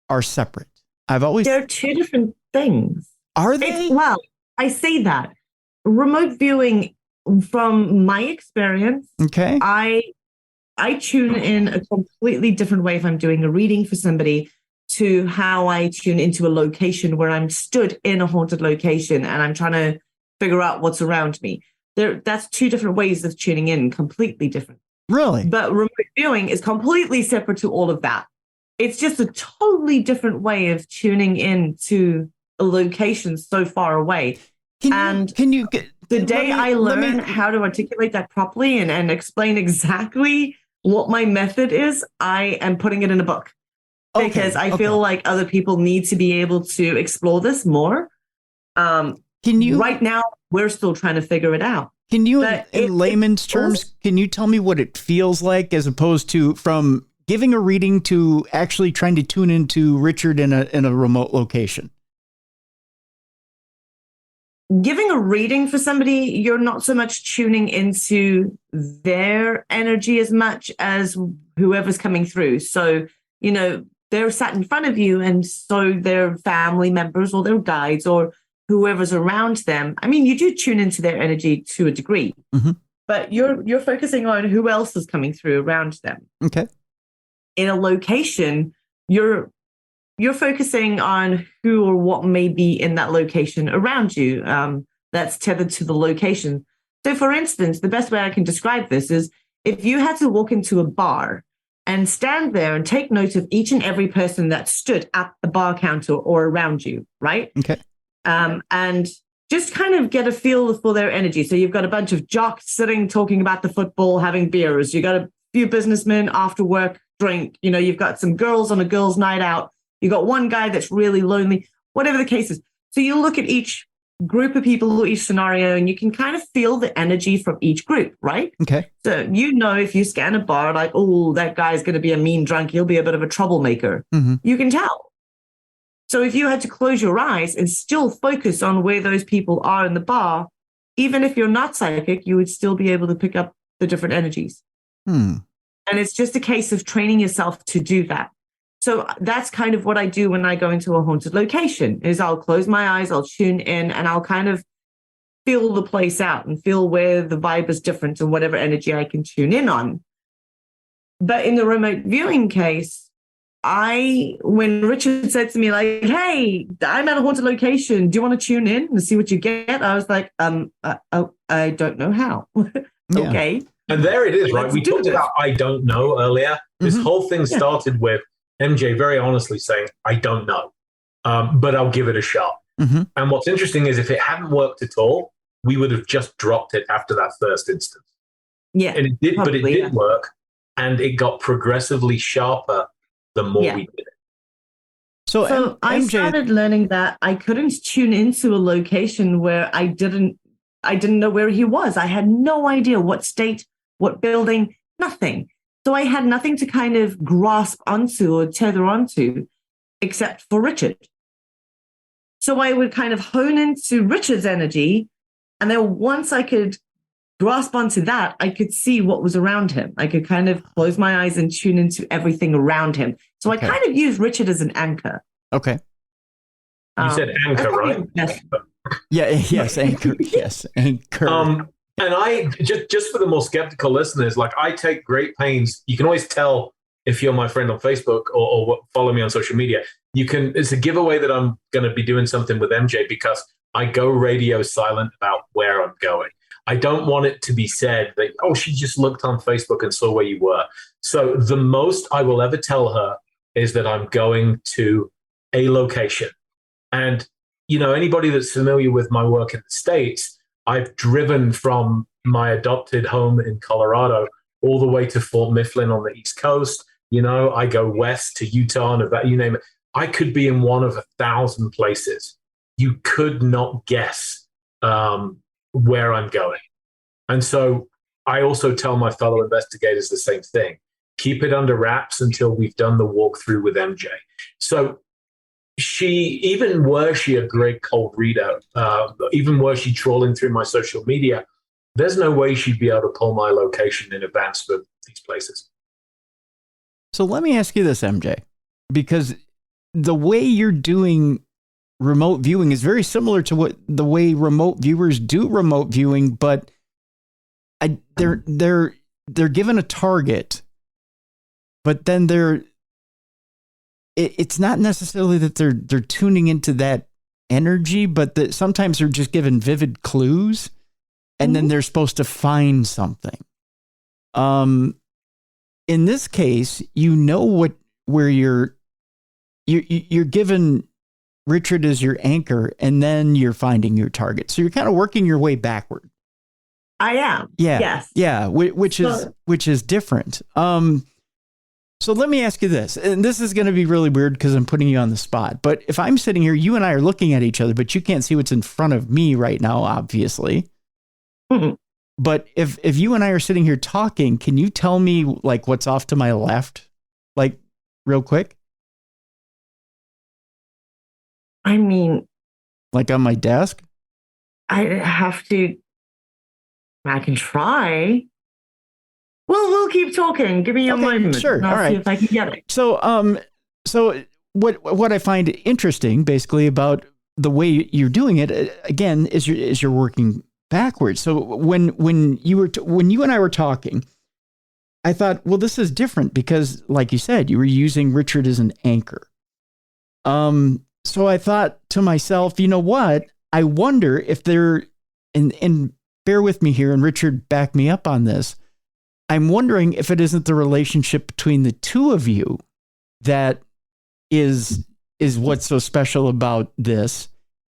are separate. They're two different things. Are they? Well, I say that. Remote viewing, from my experience, okay, I tune in a completely different way if I'm doing a reading for somebody to how I tune into a location where I'm stood in a haunted location and I'm trying to figure out what's around me. That's two different ways of tuning in, completely different. Really? But remote viewing is completely separate to all of that. It's just a totally different way of tuning in to a location so far away. Can you get the day I learn how to articulate that properly and explain exactly what my method is, I am putting it in a book. Because I feel like other people need to be able to explore this more. Right now, we're still trying to figure it out. Can you, in layman's terms, can you tell me what it feels like as opposed to from giving a reading to actually trying to tune into Richard in a remote location? Giving a reading for somebody, you're not so much tuning into their energy as much as whoever's coming through. So, you know, they're sat in front of you, and so their family members or their guides or whoever's around them. I mean, you do tune into their energy to a degree, but you're focusing on who else is coming through around them. Okay. In a location, you're focusing on who or what may be in that location around you. That's tethered to the location. So, for instance, the best way I can describe this is if you had to walk into a bar and stand there and take note of each and every person that stood at the bar counter or around you, right? Okay. And just kind of get a feel for their energy. So you've got a bunch of jocks sitting, talking about the football, having beers. You got a few businessmen after work drink. You know, you've got some girls on a girls' night out. You got one guy that's really lonely, whatever the case is. So you look at each group of people or each scenario, and you can kind of feel the energy from each group, right? Okay. So you know if you scan a bar, like, oh, that guy's going to be a mean drunk. He'll be a bit of a troublemaker. You can tell. So if you had to close your eyes and still focus on where those people are in the bar, even if you're not psychic, you would still be able to pick up the different energies. And it's just a case of training yourself to do that. So that's kind of what I do when I go into a haunted location, is I'll close my eyes, I'll tune in, and I'll kind of feel the place out and feel where the vibe is different and whatever energy I can tune in on. But in the remote viewing case, when Richard said to me, like, hey, I'm at a haunted location, do you want to tune in and see what you get? I was like, I don't know how. Okay. And there it is, right? We talked about I don't know earlier. This whole thing started with MJ very honestly saying, I don't know, but I'll give it a shot. And what's interesting is if it hadn't worked at all, we would have just dropped it after that first instance. Yeah. And it did, probably, but it did work, and it got progressively sharper the more we did it. So I started learning that I couldn't tune into a location where I didn't know where he was. I had no idea what state, what building, nothing. So I had nothing to kind of grasp onto or tether onto except for Richard. So I would kind of hone into Richard's energy. And then once I could grasp onto that, I could see what was around him. I could kind of close my eyes and tune into everything around him. So I kind of use Richard as an anchor. Okay. You said anchor, right? Yes. Yeah. Yes. Anchor. Yes. Anchor. And I just for the more skeptical listeners, like I take great pains. You can always tell if you're my friend on Facebook or follow me on social media. It's a giveaway that I'm going to be doing something with MJ because I go radio silent about where I'm going. I don't want it to be said that, oh, she just looked on Facebook and saw where you were. So the most I will ever tell her is that I'm going to a location. And, anybody that's familiar with my work in the States, I've driven from my adopted home in Colorado all the way to Fort Mifflin on the East Coast. I go west to Utah, Nevada, you name it. I could be in one of 1,000 places. You could not guess where I'm going. And so I also tell my fellow investigators the same thing. Keep it under wraps until we've done the walkthrough with MJ. So even were she a great cold reader, even were she trawling through my social media, there's no way she'd be able to pull my location in advance for these places. So let me ask you this, MJ, because the way you're doing remote viewing is very similar to the way remote viewers do remote viewing, but they're given a target, but then it's not necessarily that they're tuning into that energy, but that sometimes they're just given vivid clues, and then they're supposed to find something. In this case, where you're given Richard as your anchor, and then you're finding your target. So you're kind of working your way backward. I am. Yeah. Yes. Yeah. Which is different. So let me ask you this, and this is going to be really weird because I'm putting you on the spot, but if I'm sitting here, you and I are looking at each other, but you can't see what's in front of me right now, obviously. Mm-hmm. But if you and I are sitting here talking, can you tell me like what's off to my left? Like real quick? I mean, like on my desk? I can try. We'll keep talking. Give me a moment. Sure. I'll all right. see if I can get it. So what I find interesting basically about the way you're doing it again is you're working backwards. So when you and I were talking, I thought, well, this is different because like you said, you were using Richard as an anchor. So I thought to myself, you know what? I wonder if and bear with me here, and Richard, back me up on this. I'm wondering if it isn't the relationship between the two of you that is what's so special about this,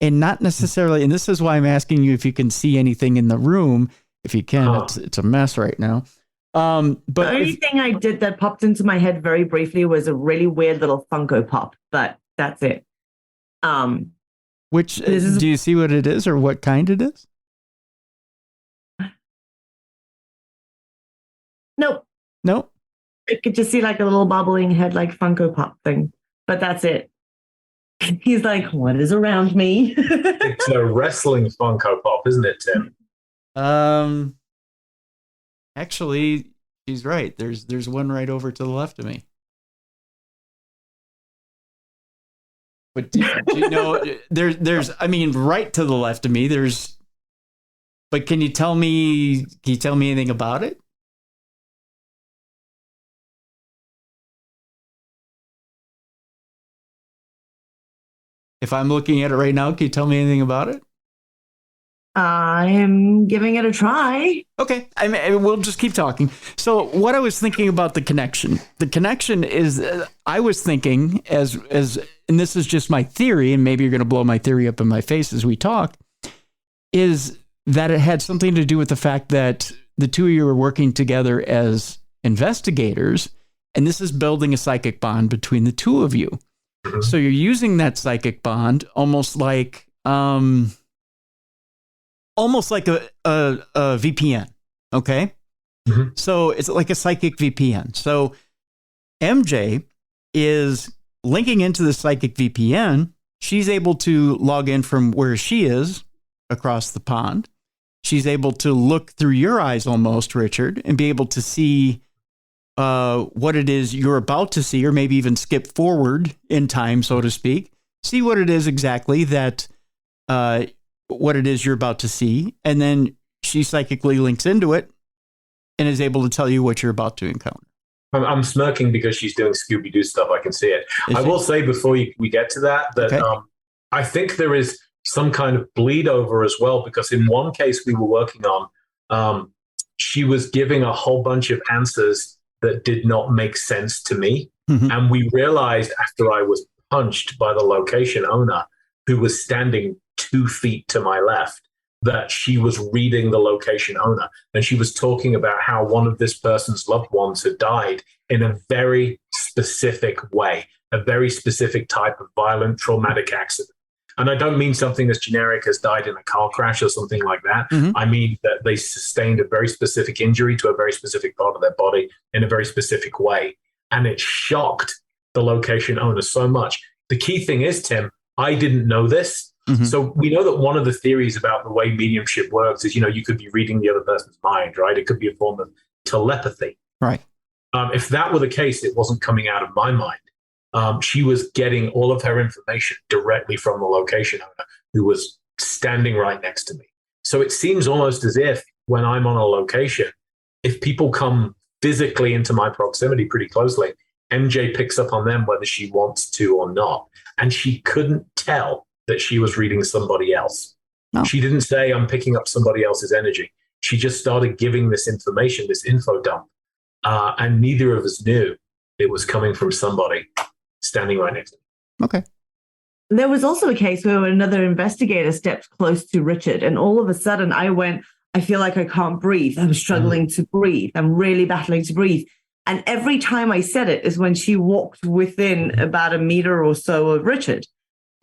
and not necessarily, and this is why I'm asking you if you can see anything in the room. If you can, it's a mess right now. But the only thing I did that popped into my head very briefly was a really weird little Funko Pop, but that's it. Do you see what it is or what kind it is? Nope. I could just see like a little bobbling head, like Funko Pop thing, but that's it. He's like, what is around me? It's a wrestling Funko Pop, isn't it, Tim? Actually, she's right. There's one right over to the left of me. But do you know, there's, I mean, right to the left of me, but can you tell me anything about it? If I'm looking at it right now, can you tell me anything about it? I am giving it a try. Okay. We'll just keep talking. So what I was thinking about the connection is I was thinking as, and this is just my theory, and maybe you're going to blow my theory up in my face as we talk, is that it had something to do with the fact that the two of you were working together as investigators, and this is building a psychic bond between the two of you. Mm-hmm. So you're using that psychic bond almost like a VPN. Okay. Mm-hmm. So it's like a psychic VPN. So MJ is linking into the psychic VPN. She's able to log in from where she is across the pond. She's able to look through your eyes almost, Richard, and be able to see what it is you're about to see, or maybe even skip forward in time, so to speak. see what it is exactly that, what it is you're about to see. And then she psychically links into it and is able to tell you what you're about to encounter. I'm smirking because she's doing Scooby-Doo stuff. I can see it. I will say before we get to that, okay. I think there is some kind of bleed over as well, because in one case we were working on, she was giving a whole bunch of answers that did not make sense to me. Mm-hmm. And we realized after I was punched by the location owner, who was standing 2 feet to my left, that she was reading the location owner. And she was talking about how one of this person's loved ones had died in a very specific way, a very specific type of violent, traumatic accident. And I don't mean something as generic as died in a car crash or something like that. Mm-hmm. I mean that they sustained a very specific injury to a very specific part of their body in a very specific way. And it shocked the location owner so much. The key thing is, Tim, I didn't know this. Mm-hmm. So we know that one of the theories about the way mediumship works is, you could be reading the other person's mind, right? It could be a form of telepathy. Right. If that were the case, it wasn't coming out of my mind. She was getting all of her information directly from the location owner, who was standing right next to me. So it seems almost as if when I'm on a location, if people come physically into my proximity pretty closely, MJ picks up on them whether she wants to or not. And she couldn't tell that she was reading somebody else. No. She didn't say, I'm picking up somebody else's energy. She just started giving this information, this info dump. And neither of us knew it was coming from somebody standing right next to me. Okay. There was also a case where another investigator stepped close to Richard, and all of a sudden I went, I feel like I can't breathe. I'm struggling to breathe. I'm really battling to breathe. And every time I said it is when she walked within about a meter or so of Richard.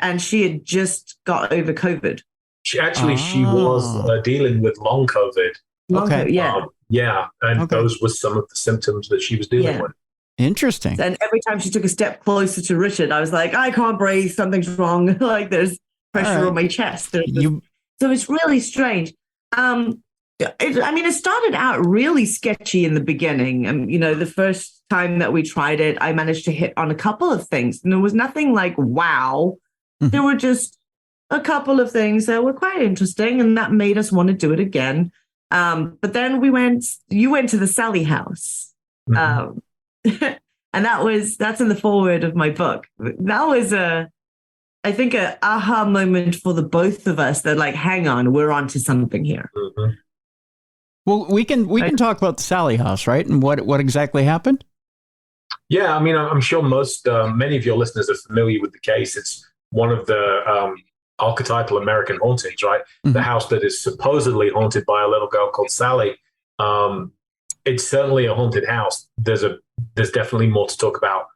And she had just got over COVID. She was dealing with long COVID. Okay. Yeah. And those were some of the symptoms that she was dealing with. Interesting. And every time she took a step closer to Richard, I was like, I can't breathe. Something's wrong. Like there's pressure on my chest. So it's really strange. It started out really sketchy in the beginning. The first time that we tried it, I managed to hit on a couple of things. And there was nothing like, wow. Mm-hmm. There were just a couple of things that were quite interesting, and that made us want to do it again. But then you went to the Sally house. Mm-hmm. And that's in the foreword of my book. That was I think a aha moment for the both of us that like, hang on, we're onto something here. Mm-hmm. Well, we can talk about the Sally house, right? And what exactly happened? Yeah, I'm sure many of your listeners are familiar with the case. It's one of the archetypal American hauntings, right? Mm-hmm. The house that is supposedly haunted by a little girl called Sally. It's certainly a haunted house. There's definitely more to talk about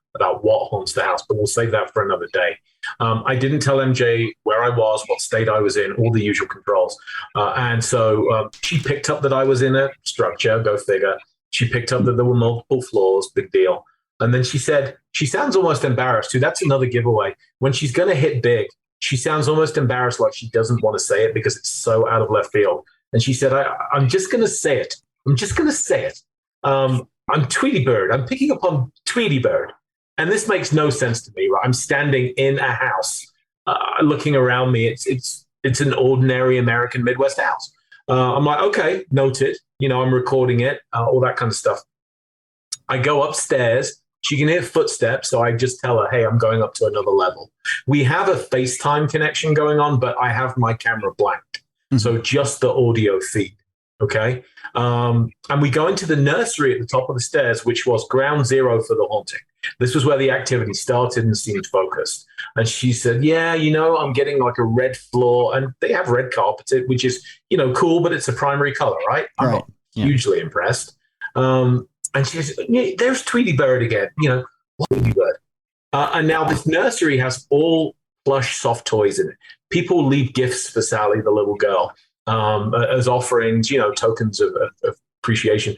what haunts the house, but we'll save that for another day. I didn't tell MJ where I was, what state I was in, all the usual controls. And so she picked up that I was in a structure, go figure. She picked up that there were multiple floors, big deal. And then she said, she sounds almost embarrassed too. That's another giveaway. When she's going to hit big, she sounds almost embarrassed, like she doesn't want to say it because it's so out of left field. And she said, I'm just going to say it. I'm just going to say it. I'm Tweety Bird. I'm picking up on Tweety Bird. And this makes no sense to me, right? I'm standing in a house, looking around me. It's an ordinary American Midwest house. I'm like, okay, noted. I'm recording it, all that kind of stuff. I go upstairs. She can hear footsteps, so I just tell her, hey, I'm going up to another level. We have a FaceTime connection going on, but I have my camera blanked. Mm-hmm. So just the audio feed, okay? And we go into the nursery at the top of the stairs, which was ground zero for the haunting. This was where the activity started and seemed focused. And she said, yeah, I'm getting like a red floor, and they have red carpeted, which is, cool, but it's a primary color, right? I'm not hugely impressed. And she says, yeah, there's Tweety Bird again, what Tweety Bird? And now this nursery has all plush, soft toys in it. People leave gifts for Sally, the little girl, as offerings, tokens of appreciation.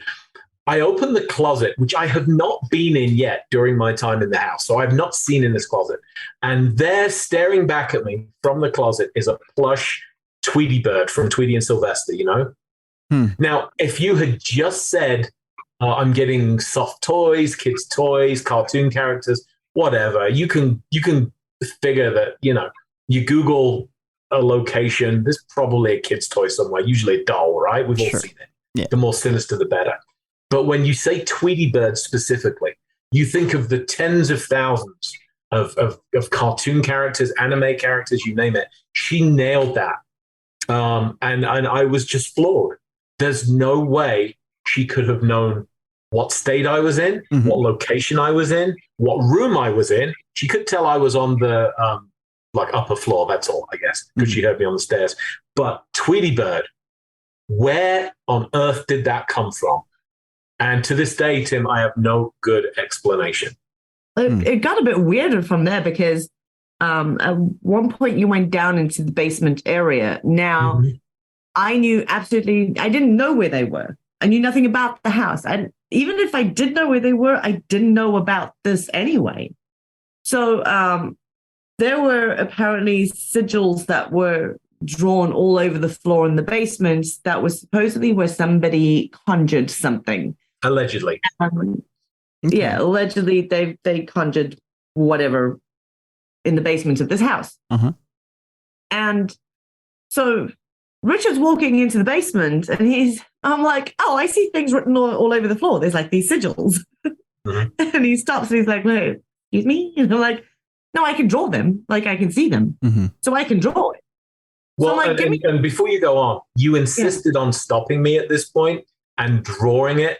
I open the closet, which I have not been in yet during my time in the house. So I've not seen in this closet. And there, staring back at me from the closet, is a plush Tweety Bird from Tweety and Sylvester, Now, if you had just said, I'm getting soft toys, kids' toys, cartoon characters, whatever, you can figure that, you Google a location, there's probably a kid's toy somewhere, usually a doll, right? We've all seen it. Yeah. The more sinister, the better. But when you say Tweety Bird specifically, you think of the tens of thousands of cartoon characters, anime characters, you name it. She nailed that. And I was just floored. There's no way she could have known what state I was in, what location I was in, what room I was in. She could tell I was on the upper floor. That's all, I guess, because she heard me on the stairs. But Tweety Bird, where on earth did that come from? And to this day, Tim, I have no good explanation. It got a bit weirder from there because at one point you went down into the basement area. Now, I didn't know where they were. I knew nothing about the house. And even if I did know where they were, I didn't know about this anyway. So there were apparently sigils that were drawn all over the floor in the basement that was supposedly where somebody conjured something. Allegedly. Yeah, allegedly they conjured whatever in the basement of this house. And so Richard's walking into the basement and I'm like, oh, I see things written all over the floor. There's like these sigils. And he stops and he's like, wait, excuse me? And I'm like, no, I can draw them. Like I can see them. So I can draw it. Well, so like, and before you go on, you insisted on stopping me at this point and drawing it.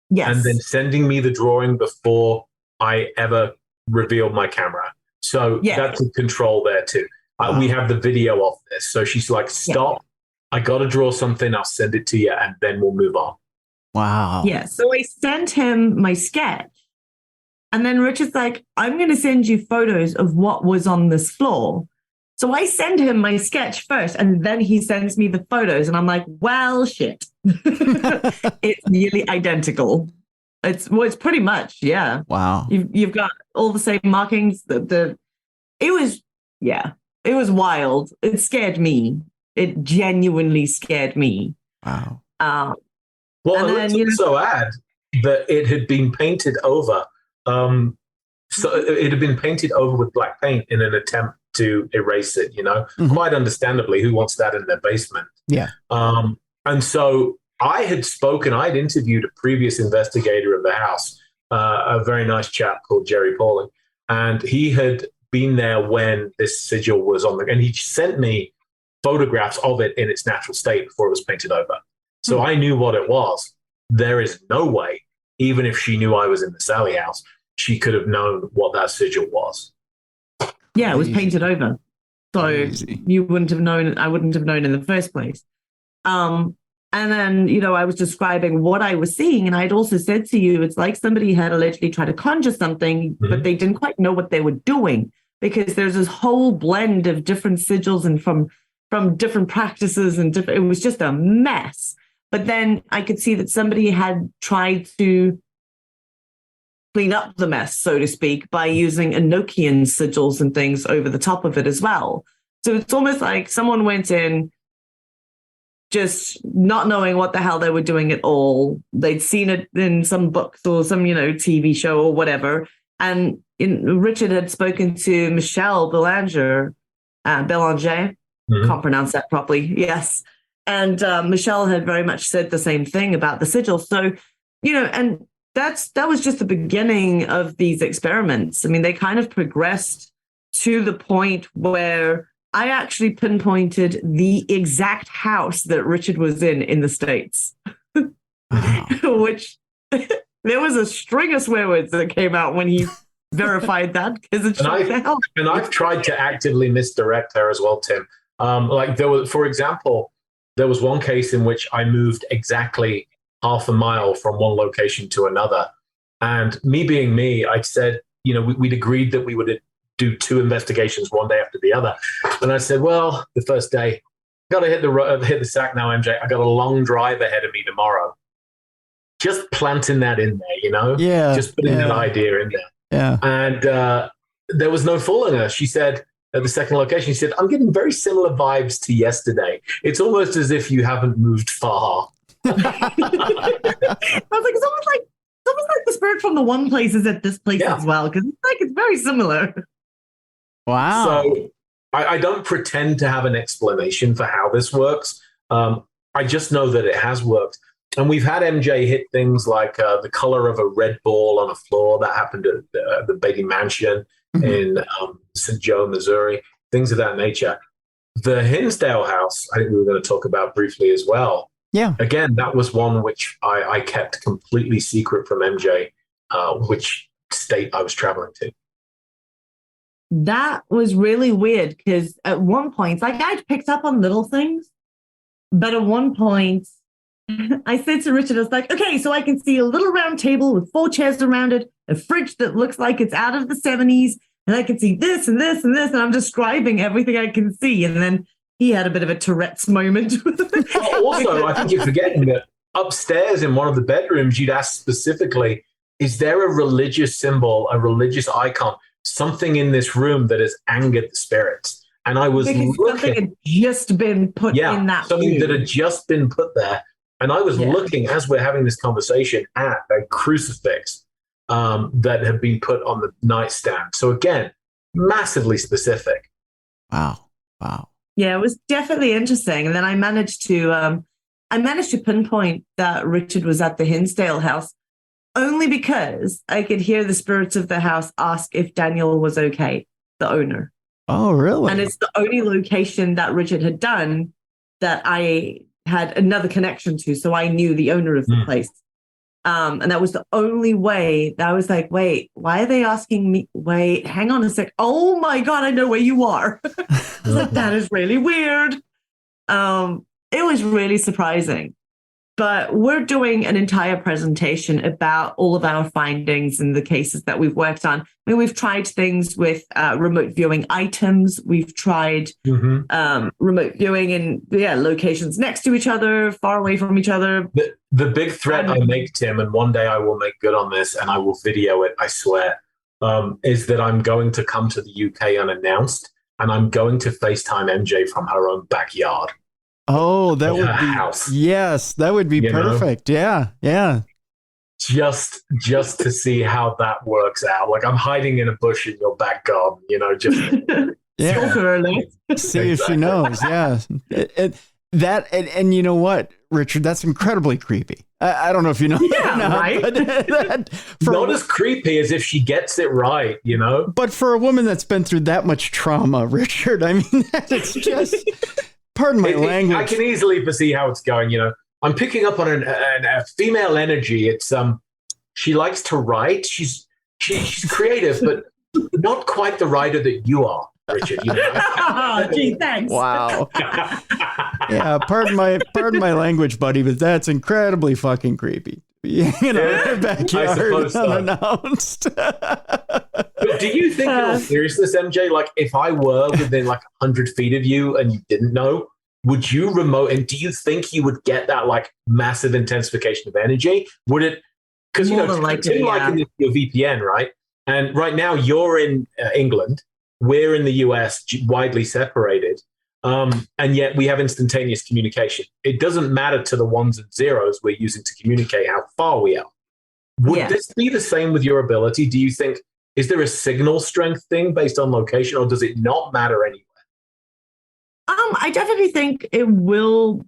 Yes. And then sending me the drawing before I ever revealed my camera. So that's a control there too. We have the video of this. So she's like, stop. I got to draw something. I'll send it to you and then we'll move on. Wow. Yeah. So I sent him my sketch. And then Richard's like, I'm going to send you photos of what was on this floor. So I send him my sketch first, and then he sends me the photos. And I'm like, well, shit. It's nearly identical. It's pretty much, yeah. Wow. You've got all the same markings. It was wild. It scared me. It genuinely scared me. Wow. Well, let's also add that it had been painted over. So it had been painted over with black paint in an attempt to erase it, quite understandably. Who wants that in their basement? Yeah. And so I'd interviewed a previous investigator of the house, a very nice chap called Jerry Pauling, and he had been there when this sigil was on and he sent me photographs of it in its natural state before it was painted over. So I knew what it was. There is no way, even if she knew I was in the Sally house, she could have known what that sigil was. Yeah, it was painted over. So you wouldn't have known, I wouldn't have known in the first place. And then, I was describing what I was seeing. And I'd also said to you, it's like somebody had allegedly tried to conjure something, but they didn't quite know what they were doing because there's this whole blend of different sigils and from different practices and it was just a mess. But then I could see that somebody had tried to clean up the mess, so to speak, by using Enochian sigils and things over the top of it as well. So it's almost like someone went in just not knowing what the hell they were doing at all. They'd seen it in some books or some, TV show or whatever. And Richard had spoken to Michelle Belanger. Can't pronounce that properly. Yes. And Michelle had very much said the same thing about the sigil. So, and that was just the beginning of these experiments. I mean, they kind of progressed to the point where I actually pinpointed the exact house that Richard was in the States, which there was a string of swear words that came out when he verified that because it's and I've tried to actively misdirect her as well, Tim. For example, there was one case in which I moved exactly half a mile from one location to another. And me being me, I said, we'd agreed that we would do 2 investigations one day after the other. And I said, well, the first day, got to hit the sack now, MJ. I got a long drive ahead of me tomorrow. Just planting that in there, Yeah. Just putting that idea in there. Yeah. And there was no fooling her. She said, at the second location, she said, I'm getting very similar vibes to yesterday. It's almost as if you haven't moved far. I was like, it's almost like the spirit from the one place is at this place as well, because it's very similar. Wow. So I don't pretend to have an explanation for how this works. I just know that it has worked. And we've had MJ hit things like the color of a red ball on a floor. That happened at the Beatty Mansion in St. Joe, Missouri, things of that nature. The Hinsdale house, I think we were going to talk about briefly as well. Yeah. Again, that was one which I kept completely secret from MJ, which state I was traveling to. That was really weird because at one point, like I'd picked up on little things, but at one point, I said to Richard, I was like, okay, so I can see a little round table with 4 chairs around it, a fridge that looks like it's out of the 70s, and I can see this and this and this, and I'm describing everything I can see. And then he had a bit of a Tourette's moment. Also, I think you're forgetting that upstairs in one of the bedrooms, you'd ask specifically, is there a religious symbol, a religious icon, something in this room that has angered the spirits? And I was because looking. Something had just been put in that something room. that had just been put there. And I was looking, as we're having this conversation, at a crucifix that had been put on the nightstand. So again, massively specific. Wow. Yeah, it was definitely interesting. And then I managed to pinpoint that Richard was at the Hinsdale house only because I could hear the spirits of the house ask if Daniel was okay, the owner. Oh, really? And it's the only location that Richard had done that I had another connection to. So I knew the owner of the place. And that was the only way that I was like, wait, why are they asking me? Wait, hang on a sec. Oh my God, I know where you are. I was like, that is really weird. It was really surprising. But we're doing an entire presentation about all of our findings and the cases that we've worked on. I mean, we've tried things with remote viewing items. We've tried remote viewing in locations next to each other, far away from each other. The big threat I make, Tim, and one day I will make good on this and I will video it, I swear, is that I'm going to come to the UK unannounced and I'm going to FaceTime MJ from her own backyard. Oh, that would be house. Yes, that would be perfect. Yeah. Just to see how that works out. Like I'm hiding in a bush in your back garden, just see if she knows. Yeah. And you know what, Richard, that's incredibly creepy. I don't know if you know that now, right? But not as creepy as if she gets it right, But for a woman that's been through that much trauma, Richard, I mean, it's just... Pardon my language. I can easily foresee how it's going. I'm picking up on a female energy. It's she likes to write. She's creative, but not quite the writer that you are, Richard. Oh, gee, thanks. Wow. Yeah, pardon my language, buddy, but that's incredibly fucking creepy. Backyard unannounced. But do you think, in all seriousness, MJ, like if I were within like 100 feet of you and you didn't know, would you remote? And do you think you would get that like massive intensification of energy? Would it? Because like your VPN, right? And right now you're in England, we're in the US, widely separated, and yet we have instantaneous communication. It doesn't matter to the ones and zeros we're using to communicate how far we are. Would this be the same with your ability? Do you think? Is there a signal strength thing based on location, or does it not matter anywhere? I definitely think it will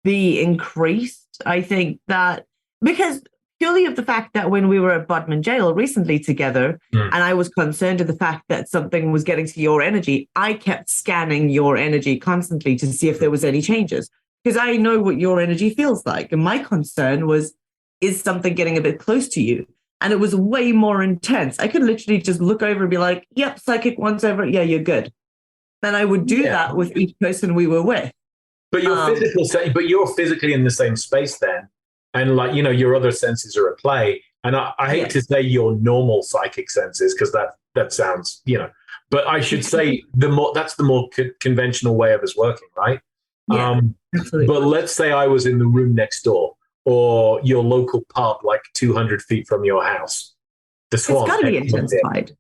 be increased. I think that because purely of the fact that when we were at Bodmin Jail recently together, and I was concerned of the fact that something was getting to your energy, I kept scanning your energy constantly to see if there was any changes, because I know what your energy feels like. And my concern was, is something getting a bit close to you? And it was way more intense. I could literally just look over and be like, yep, psychic one's over. Yeah, you're good. And I would do that with each person we were with. But you're physically in the same space then. And like, your other senses are at play. And I hate to say your normal psychic senses, because that sounds, but I should say that's the more conventional way of us working, right? Yeah, but let's say I was in the room next door, or your local pub, like 200 feet from your house. The Swan. It's got to be intensified.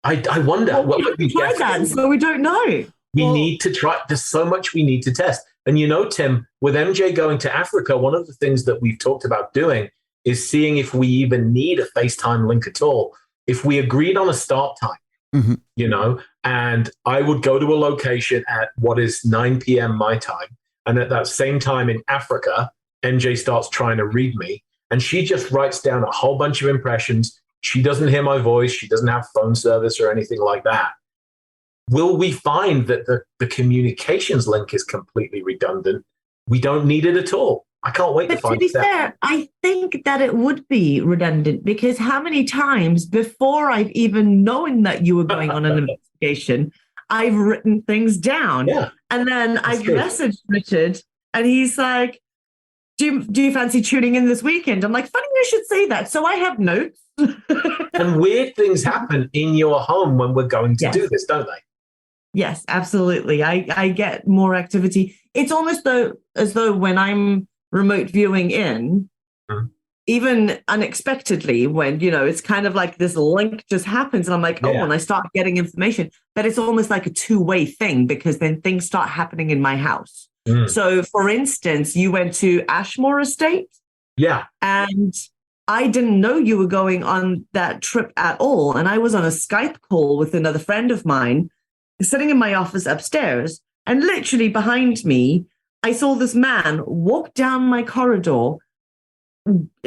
I wonder. We tried that, so we don't know. We need to try. There's so much we need to test. And Tim, with MJ going to Africa, one of the things that we've talked about doing is seeing if we even need a FaceTime link at all. If we agreed on a start time you know, and I would go to a location at what is 9 p.m. my time. And at that same time in Africa, MJ starts trying to read me, and she just writes down a whole bunch of impressions. She doesn't hear my voice. She doesn't have phone service or anything like that. Will we find that the communications link is completely redundant? We don't need it at all. I can't wait to find out. To be fair, I think that it would be redundant, because how many times before I've even known that you were going on an investigation, I've written things down. Yeah, and then I've messaged Richard and he's like, do you fancy tuning in this weekend? I'm like, funny you should say that. So I have notes. And weird things happen in your home when we're going to do this, don't they? Yes, absolutely. I get more activity. It's almost as though when I'm remote viewing in, even unexpectedly, when, you know, it's kind of like this link just happens and I'm like, and I start getting information, but it's almost like a two-way thing, because then things start happening in my house. So for instance, you went to Ashmore Estate. Yeah. And I didn't know you were going on that trip at all. And I was on a Skype call with another friend of mine sitting in my office upstairs. And literally behind me, I saw this man walk down my corridor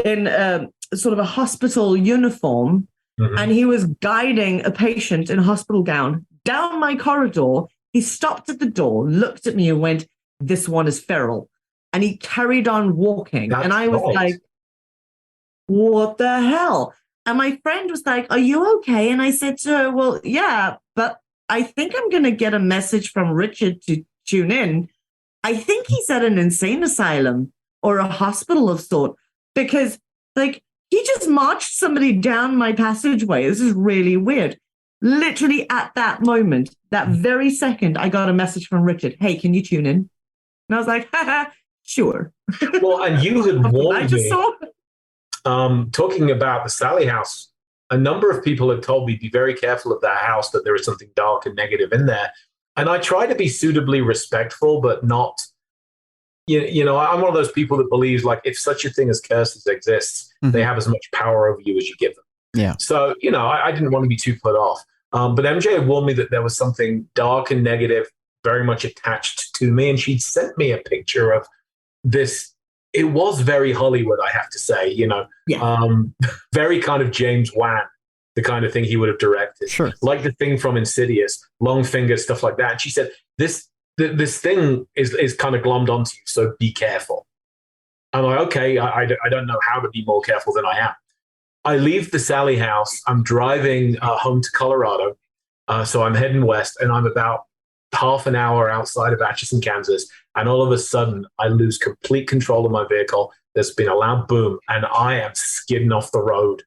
in sort of a hospital uniform. And he was guiding a patient in a hospital gown down my corridor. He stopped at the door, looked at me and went, "This one is feral." And he carried on walking. And I was like, what the hell? And my friend was like, "Are you okay?" And I said to her, "Well, yeah, but I think I'm going to get a message from Richard to tune in. I think he's at an insane asylum or a hospital of sort, because like he just marched somebody down my passageway. This is really weird." Literally at that moment, that very second, I got a message from Richard. "Hey, can you tune in?" And I was like, haha, sure. Well, and you had warned I just saw. Talking about the Sally house, a number of people had told me, be very careful of that house, that there is something dark and negative in there. And I try to be suitably respectful, but not, you know, I'm one of those people that believes, like, if such a thing as curses exists, they have as much power over you as you give them. Yeah. So, you know, I didn't want to be too put off. But MJ had warned me that there was something dark and negative very much attached to me. And she'd sent me a picture of this. It was very Hollywood, I have to say, you know, very kind of James Wan, the kind of thing he would have directed. Sure. Like the thing from Insidious, long fingers, stuff like that. And she said, this thing is kind of glommed onto you, so be careful. I'm like, okay, I don't know how to be more careful than I am. I leave the Sally house. I'm driving home to Colorado. So I'm heading west, and I'm about half an hour outside of Atchison, Kansas. And all of a sudden, I lose complete control of my vehicle. There's been a loud boom, and I am skidding off the road,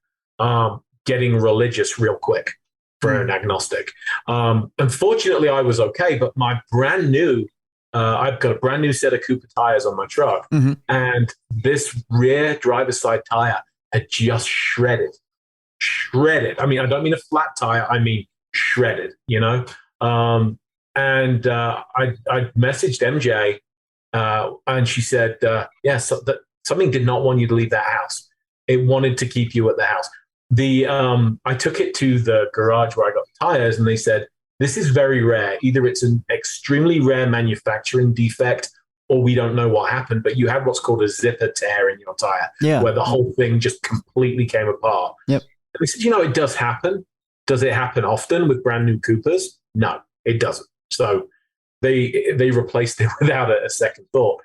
getting religious real quick for an agnostic. Unfortunately, I was okay, but my brand new, I've got a brand new set of Cooper tires on my truck, and this rear driver's side tire had just shredded. I mean, I don't mean a flat tire. I mean shredded, you know? And I messaged MJ, and she said, something did not want you to leave that house. It wanted to keep you at the house. I took it to the garage where I got the tires, and they said, this is very rare. Either it's an extremely rare manufacturing defect, or we don't know what happened, but you had what's called a zipper tear in your tire, where the whole thing just completely came apart. Yep. And they said, you know, it does happen. Does it happen often with brand new Coopers? No, it doesn't. So they replaced it without a second thought.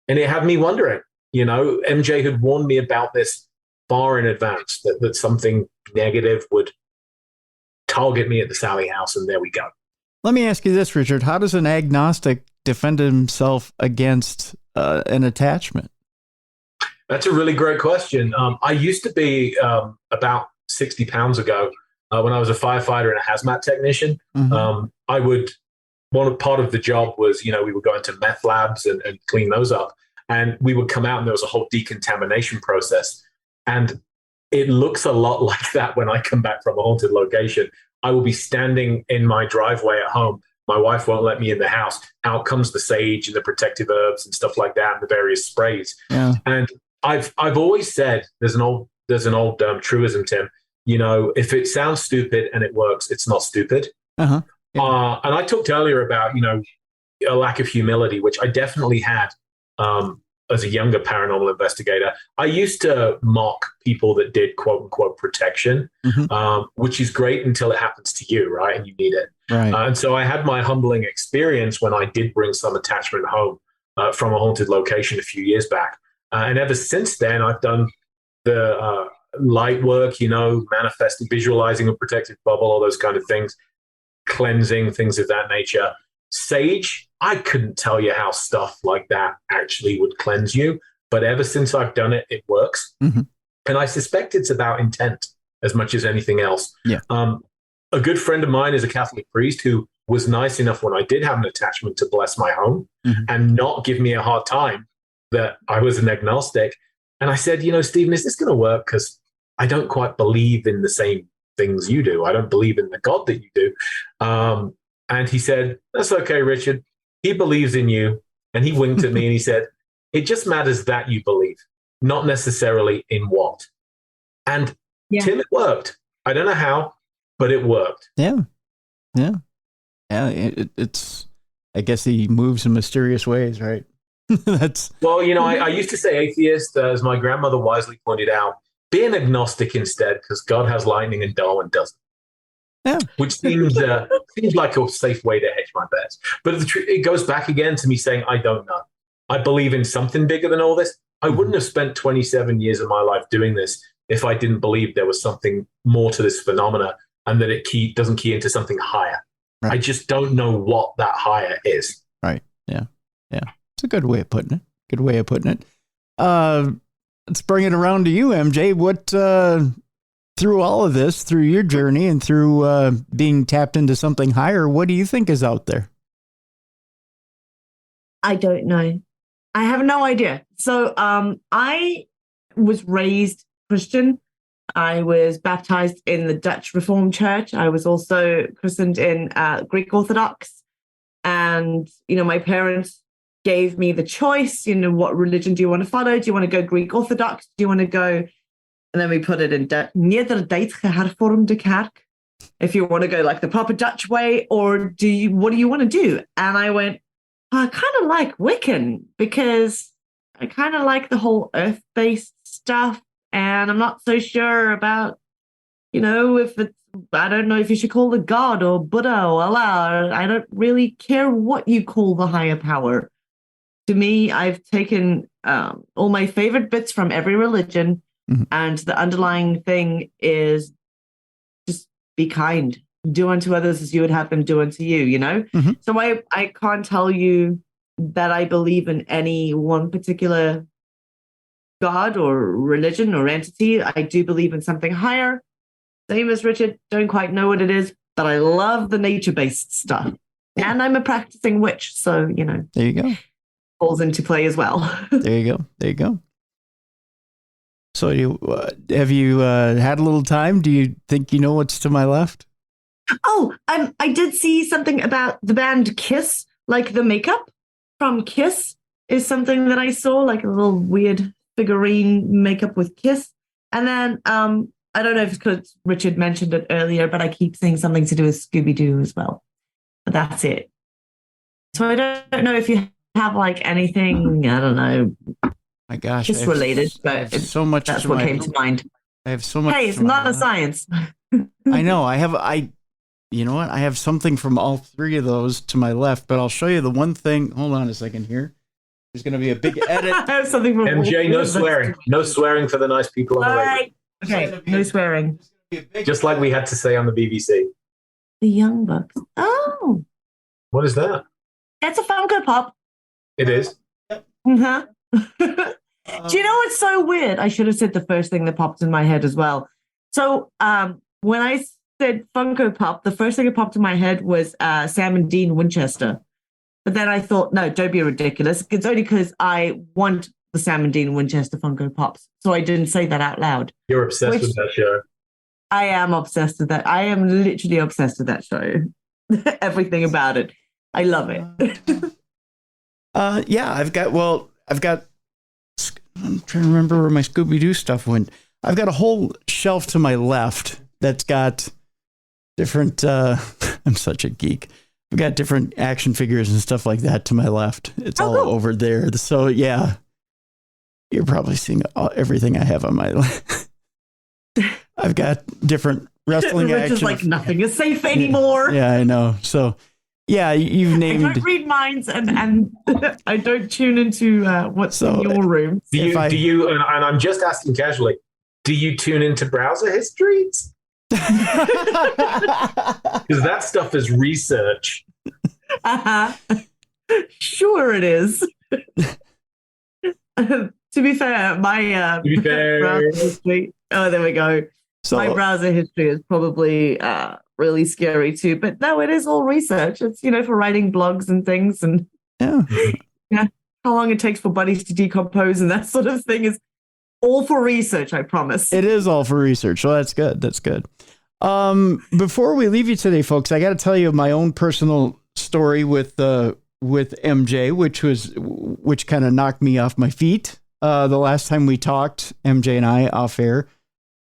And it had me wondering, you know, MJ had warned me about this far in advance, that something negative would target me at the Sally house, and there we go. Let me ask you this, Richard. How does an agnostic defend himself against an attachment? That's a really great question. I used to be about 60 pounds ago, when I was a firefighter and a hazmat technician. Part of the job was, you know, we would go into meth labs and clean those up. And we would come out, and there was a whole decontamination process. And it looks a lot like that when I come back from a haunted location. I will be standing in my driveway at home. My wife won't let me in the house. Out comes the sage and the protective herbs and stuff like that, and the various sprays. Yeah. And I've always said, there's an old truism, Tim. if it sounds stupid and it works, it's not stupid. Uh-huh. Yeah. And I talked earlier about, a lack of humility, which I definitely had as a younger paranormal investigator. I used to mock people that did quote unquote protection, which is great until it happens to you, right? And you need it. Right. And so I had my humbling experience when I did bring some attachment home from a haunted location a few years back. And ever since then, I've done the light work, manifesting, visualizing a protective bubble, all those kind of things, cleansing, things of that nature. Sage, I couldn't tell you how stuff like that actually would cleanse you. But ever since I've done it, it works. And I suspect it's about intent as much as anything else. Yeah. A good friend of mine is a Catholic priest who was nice enough when I did have an attachment to bless my home and not give me a hard time that I was an agnostic. And I said, Stephen, is this going to work? Because I don't quite believe in the same things you do. I don't believe in the God that you do. And he said, that's okay, Richard. He believes in you. And he winked at me and he said, it just matters that you believe, not necessarily in what. And Tim, it worked. I don't know how, but it worked. Yeah. It's, I guess he moves in mysterious ways, right? Well, I used to say atheist, as my grandmother wisely pointed out, be an agnostic instead, because God has lightning and Darwin doesn't. Yeah. Which seems like a safe way to hedge my bets. But it goes back again to me saying, I don't know. I believe in something bigger than all this. I wouldn't have spent 27 years of my life doing this if I didn't believe there was something more to this phenomena and that it doesn't key into something higher. Right. I just don't know what that higher is. Right. Yeah. It's a good way of putting it. Let's bring it around to you, MJ. What, through all of this, through your journey and through being tapped into something higher, what do you think is out there? I don't know. I have no idea. So I was raised Christian. I was baptized in the Dutch Reformed Church. I was also christened in Greek Orthodox. And, my parents gave me the choice, what religion do you want to follow? Do you want to go Greek Orthodox? Do you want to go, and then we put it in Nederduits gehervormde kerk, if you want to go like the proper Dutch way, or what do you want to do? And I went, I kind of like Wiccan because I kind of like the whole earth-based stuff. And I'm not so sure about, if it's, I don't know if you should call it God or Buddha or Allah. I don't really care what you call the higher power. To me, I've taken all my favorite bits from every religion, and the underlying thing is just be kind. Do unto others as you would have them do unto you, So I can't tell you that I believe in any one particular God or religion or entity. I do believe in something higher. Same as Richard, don't quite know what it is, but I love the nature-based stuff. And I'm a practicing witch, so, There you go. Falls into play as well. There you go. So have you had a little time? Do you think you know what's to my left? Oh, I did see something about the band Kiss, like the makeup from Kiss is something that I saw, like a little weird figurine makeup with Kiss. And then I don't know if it's because Richard mentioned it earlier, but I keep seeing something to do with Scooby-Doo as well. But that's it. So I don't know if you have like anything, I don't know. My gosh. Just related, but so much. That's what came to mind. I have so much. Hey, it's not a science. I know. You know what? I have something from all three of those to my left, but I'll show you the one thing. Hold on a second here. There's going to be a big edit. I have something from MJ, no swearing. No swearing for the nice people on the radio. Okay, no swearing. Just like we had to say on the BBC. The Young Bucks. Oh. What is that? That's a Funko Pop. It is? Uh-huh. Do you know what's so weird? I should have said the first thing that popped in my head as well. So when I said Funko Pop, the first thing that popped in my head was Sam and Dean Winchester. But then I thought, no, don't be ridiculous. It's only because I want the Sam and Dean Winchester Funko Pops. So I didn't say that out loud. You're obsessed with that show. I am obsessed with that. I am literally obsessed with that show. Everything about it. I love it. Yeah, I've got, I'm trying to remember where my Scooby-Doo stuff went. I've got a whole shelf to my left that's got different, I'm such a geek. I've got different action figures and stuff like that to my left. It's all over there. So yeah, you're probably seeing everything I have on my left. I've got different wrestling Which action. is like nothing is safe anymore. Yeah, I know. So yeah, you've named. I don't read minds, and I don't tune into what's in your room. Do you? And I'm just asking casually. Do you tune into browser histories? Because that stuff is research. Sure, it is. To be fair, my browser history. Oh, there we go. So, my browser history is probably really scary too. But no, it is all research. It's for writing blogs and things, and how long it takes for bodies to decompose and that sort of thing is all for research. I promise. It is all for research. Well, that's good. That's good. Before we leave you today, folks, I got to tell you my own personal story with MJ, which kind of knocked me off my feet. The last time we talked, MJ and I off air,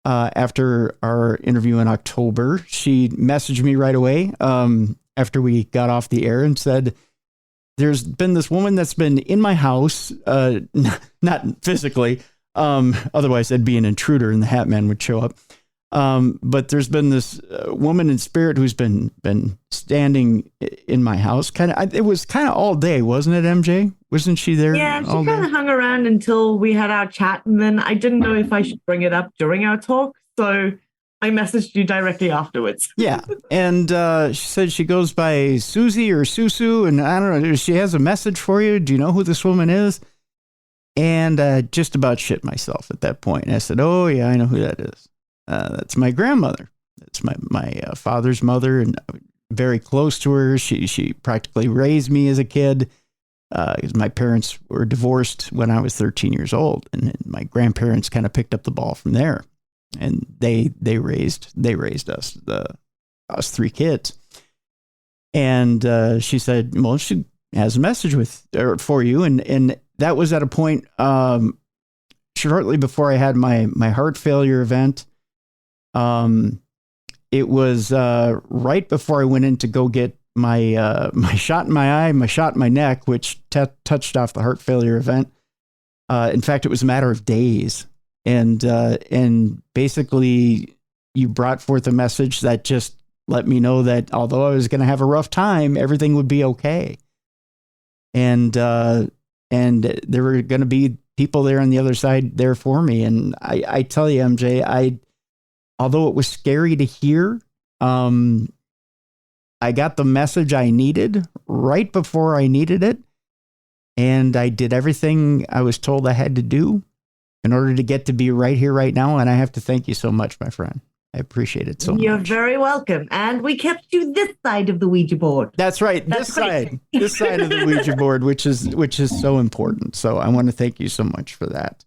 after our interview in October, she messaged me right away, after we got off the air and said, there's been this woman that's been in my house, not physically, otherwise that'd be an intruder and the Hat Man would show up. But there's been this woman in spirit who's been standing in my house. It was kind of all day, wasn't it, MJ? Wasn't she there? Yeah, she kind of hung around until we had our chat, and then I didn't know if I should bring it up during our talk, so I messaged you directly afterwards. Yeah, and she said she goes by Susie or Susu, and I don't know, she has a message for you. Do you know who this woman is? And just about shit myself at that point. And I said, oh, yeah, I know who that is. That's my grandmother. That's my father's mother, and very close to her. She practically raised me as a kid, because my parents were divorced when I was 13 years old, and my grandparents kind of picked up the ball from there, and they raised us, us three kids. And she said, well, she has a message for you, and that was at a point shortly before I had my heart failure event. It was right before I went in to go get my shot in my eye, my shot in my neck, which touched off the heart failure event. In fact, it was a matter of days, and basically, you brought forth a message that just let me know that although I was going to have a rough time, everything would be okay, and there were going to be people there on the other side there for me. And I tell you, MJ, although it was scary to hear, I got the message I needed right before I needed it. And I did everything I was told I had to do in order to get to be right here, right now. And I have to thank you so much, my friend. I appreciate it so much. You're very welcome. And we kept you this side of the Ouija board. That's right. This side of the Ouija board, which is so important. So I want to thank you so much for that.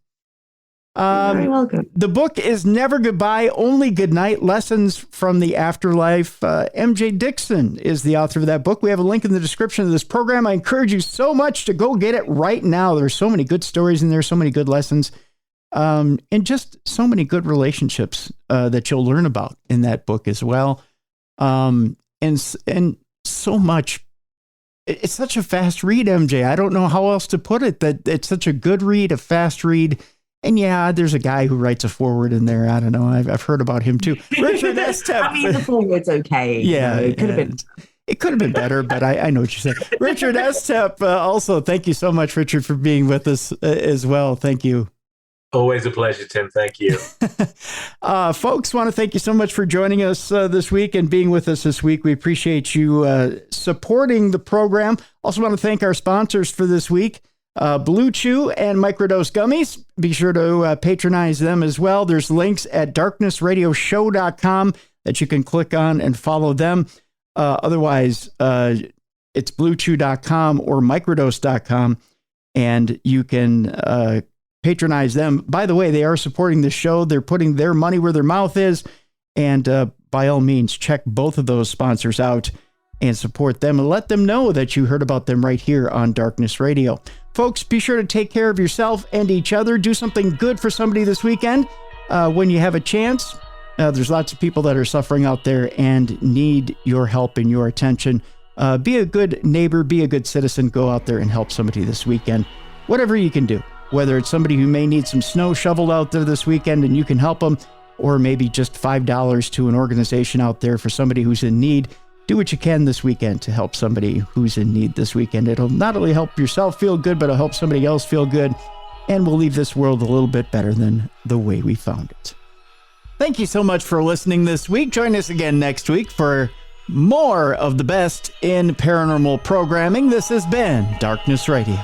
You're very welcome. The book is Never Goodbye, Only Goodnight, Lessons from the Afterlife. MJ Dickson is the author of that book. We have a link in the description of this program. I encourage you so much to go get it right now. There's so many good stories in there, so many good lessons, and just so many good relationships that you'll learn about in that book as well. And so much. It's such a fast read, MJ. I don't know how else to put it. That it's such a good read, a fast read. And yeah, there's a guy who writes a foreword in there. I don't know. I've heard about him too. Richard Estep. I mean, the foreword's okay. Yeah, it could have been. It could have been better, but I know what you said. Richard Estep, also, thank you so much, Richard, for being with us as well. Thank you. Always a pleasure, Tim. Thank you. Folks, want to thank you so much for joining us this week and being with us this week. We appreciate you supporting the program. Also want to thank our sponsors for this week. Blue Chew and Microdose Gummies. Be sure to patronize them as well. There's links at darknessradioshow.com that you can click on and follow them. Otherwise, it's bluechew.com or microdose.com, and you can patronize them. By the way, they are supporting the show. They're putting their money where their mouth is. And by all means, check both of those sponsors out and support them and let them know that you heard about them right here on Darkness Radio. Folks, be sure to take care of yourself and each other. Do something good for somebody this weekend. when you have a chance, there's lots of people that are suffering out there and need your help and your attention. Be a good neighbor, be a good citizen, go out there and help somebody this weekend. Whatever you can do, whether it's somebody who may need some snow shoveled out there this weekend and you can help them, or maybe just $5 to an organization out there for somebody who's in need. Do what you can this weekend to help somebody who's in need this weekend. It'll not only help yourself feel good, but it'll help somebody else feel good. And we'll leave this world a little bit better than the way we found it. Thank you so much for listening this week. Join us again next week for more of the best in paranormal programming. This has been Darkness Radio.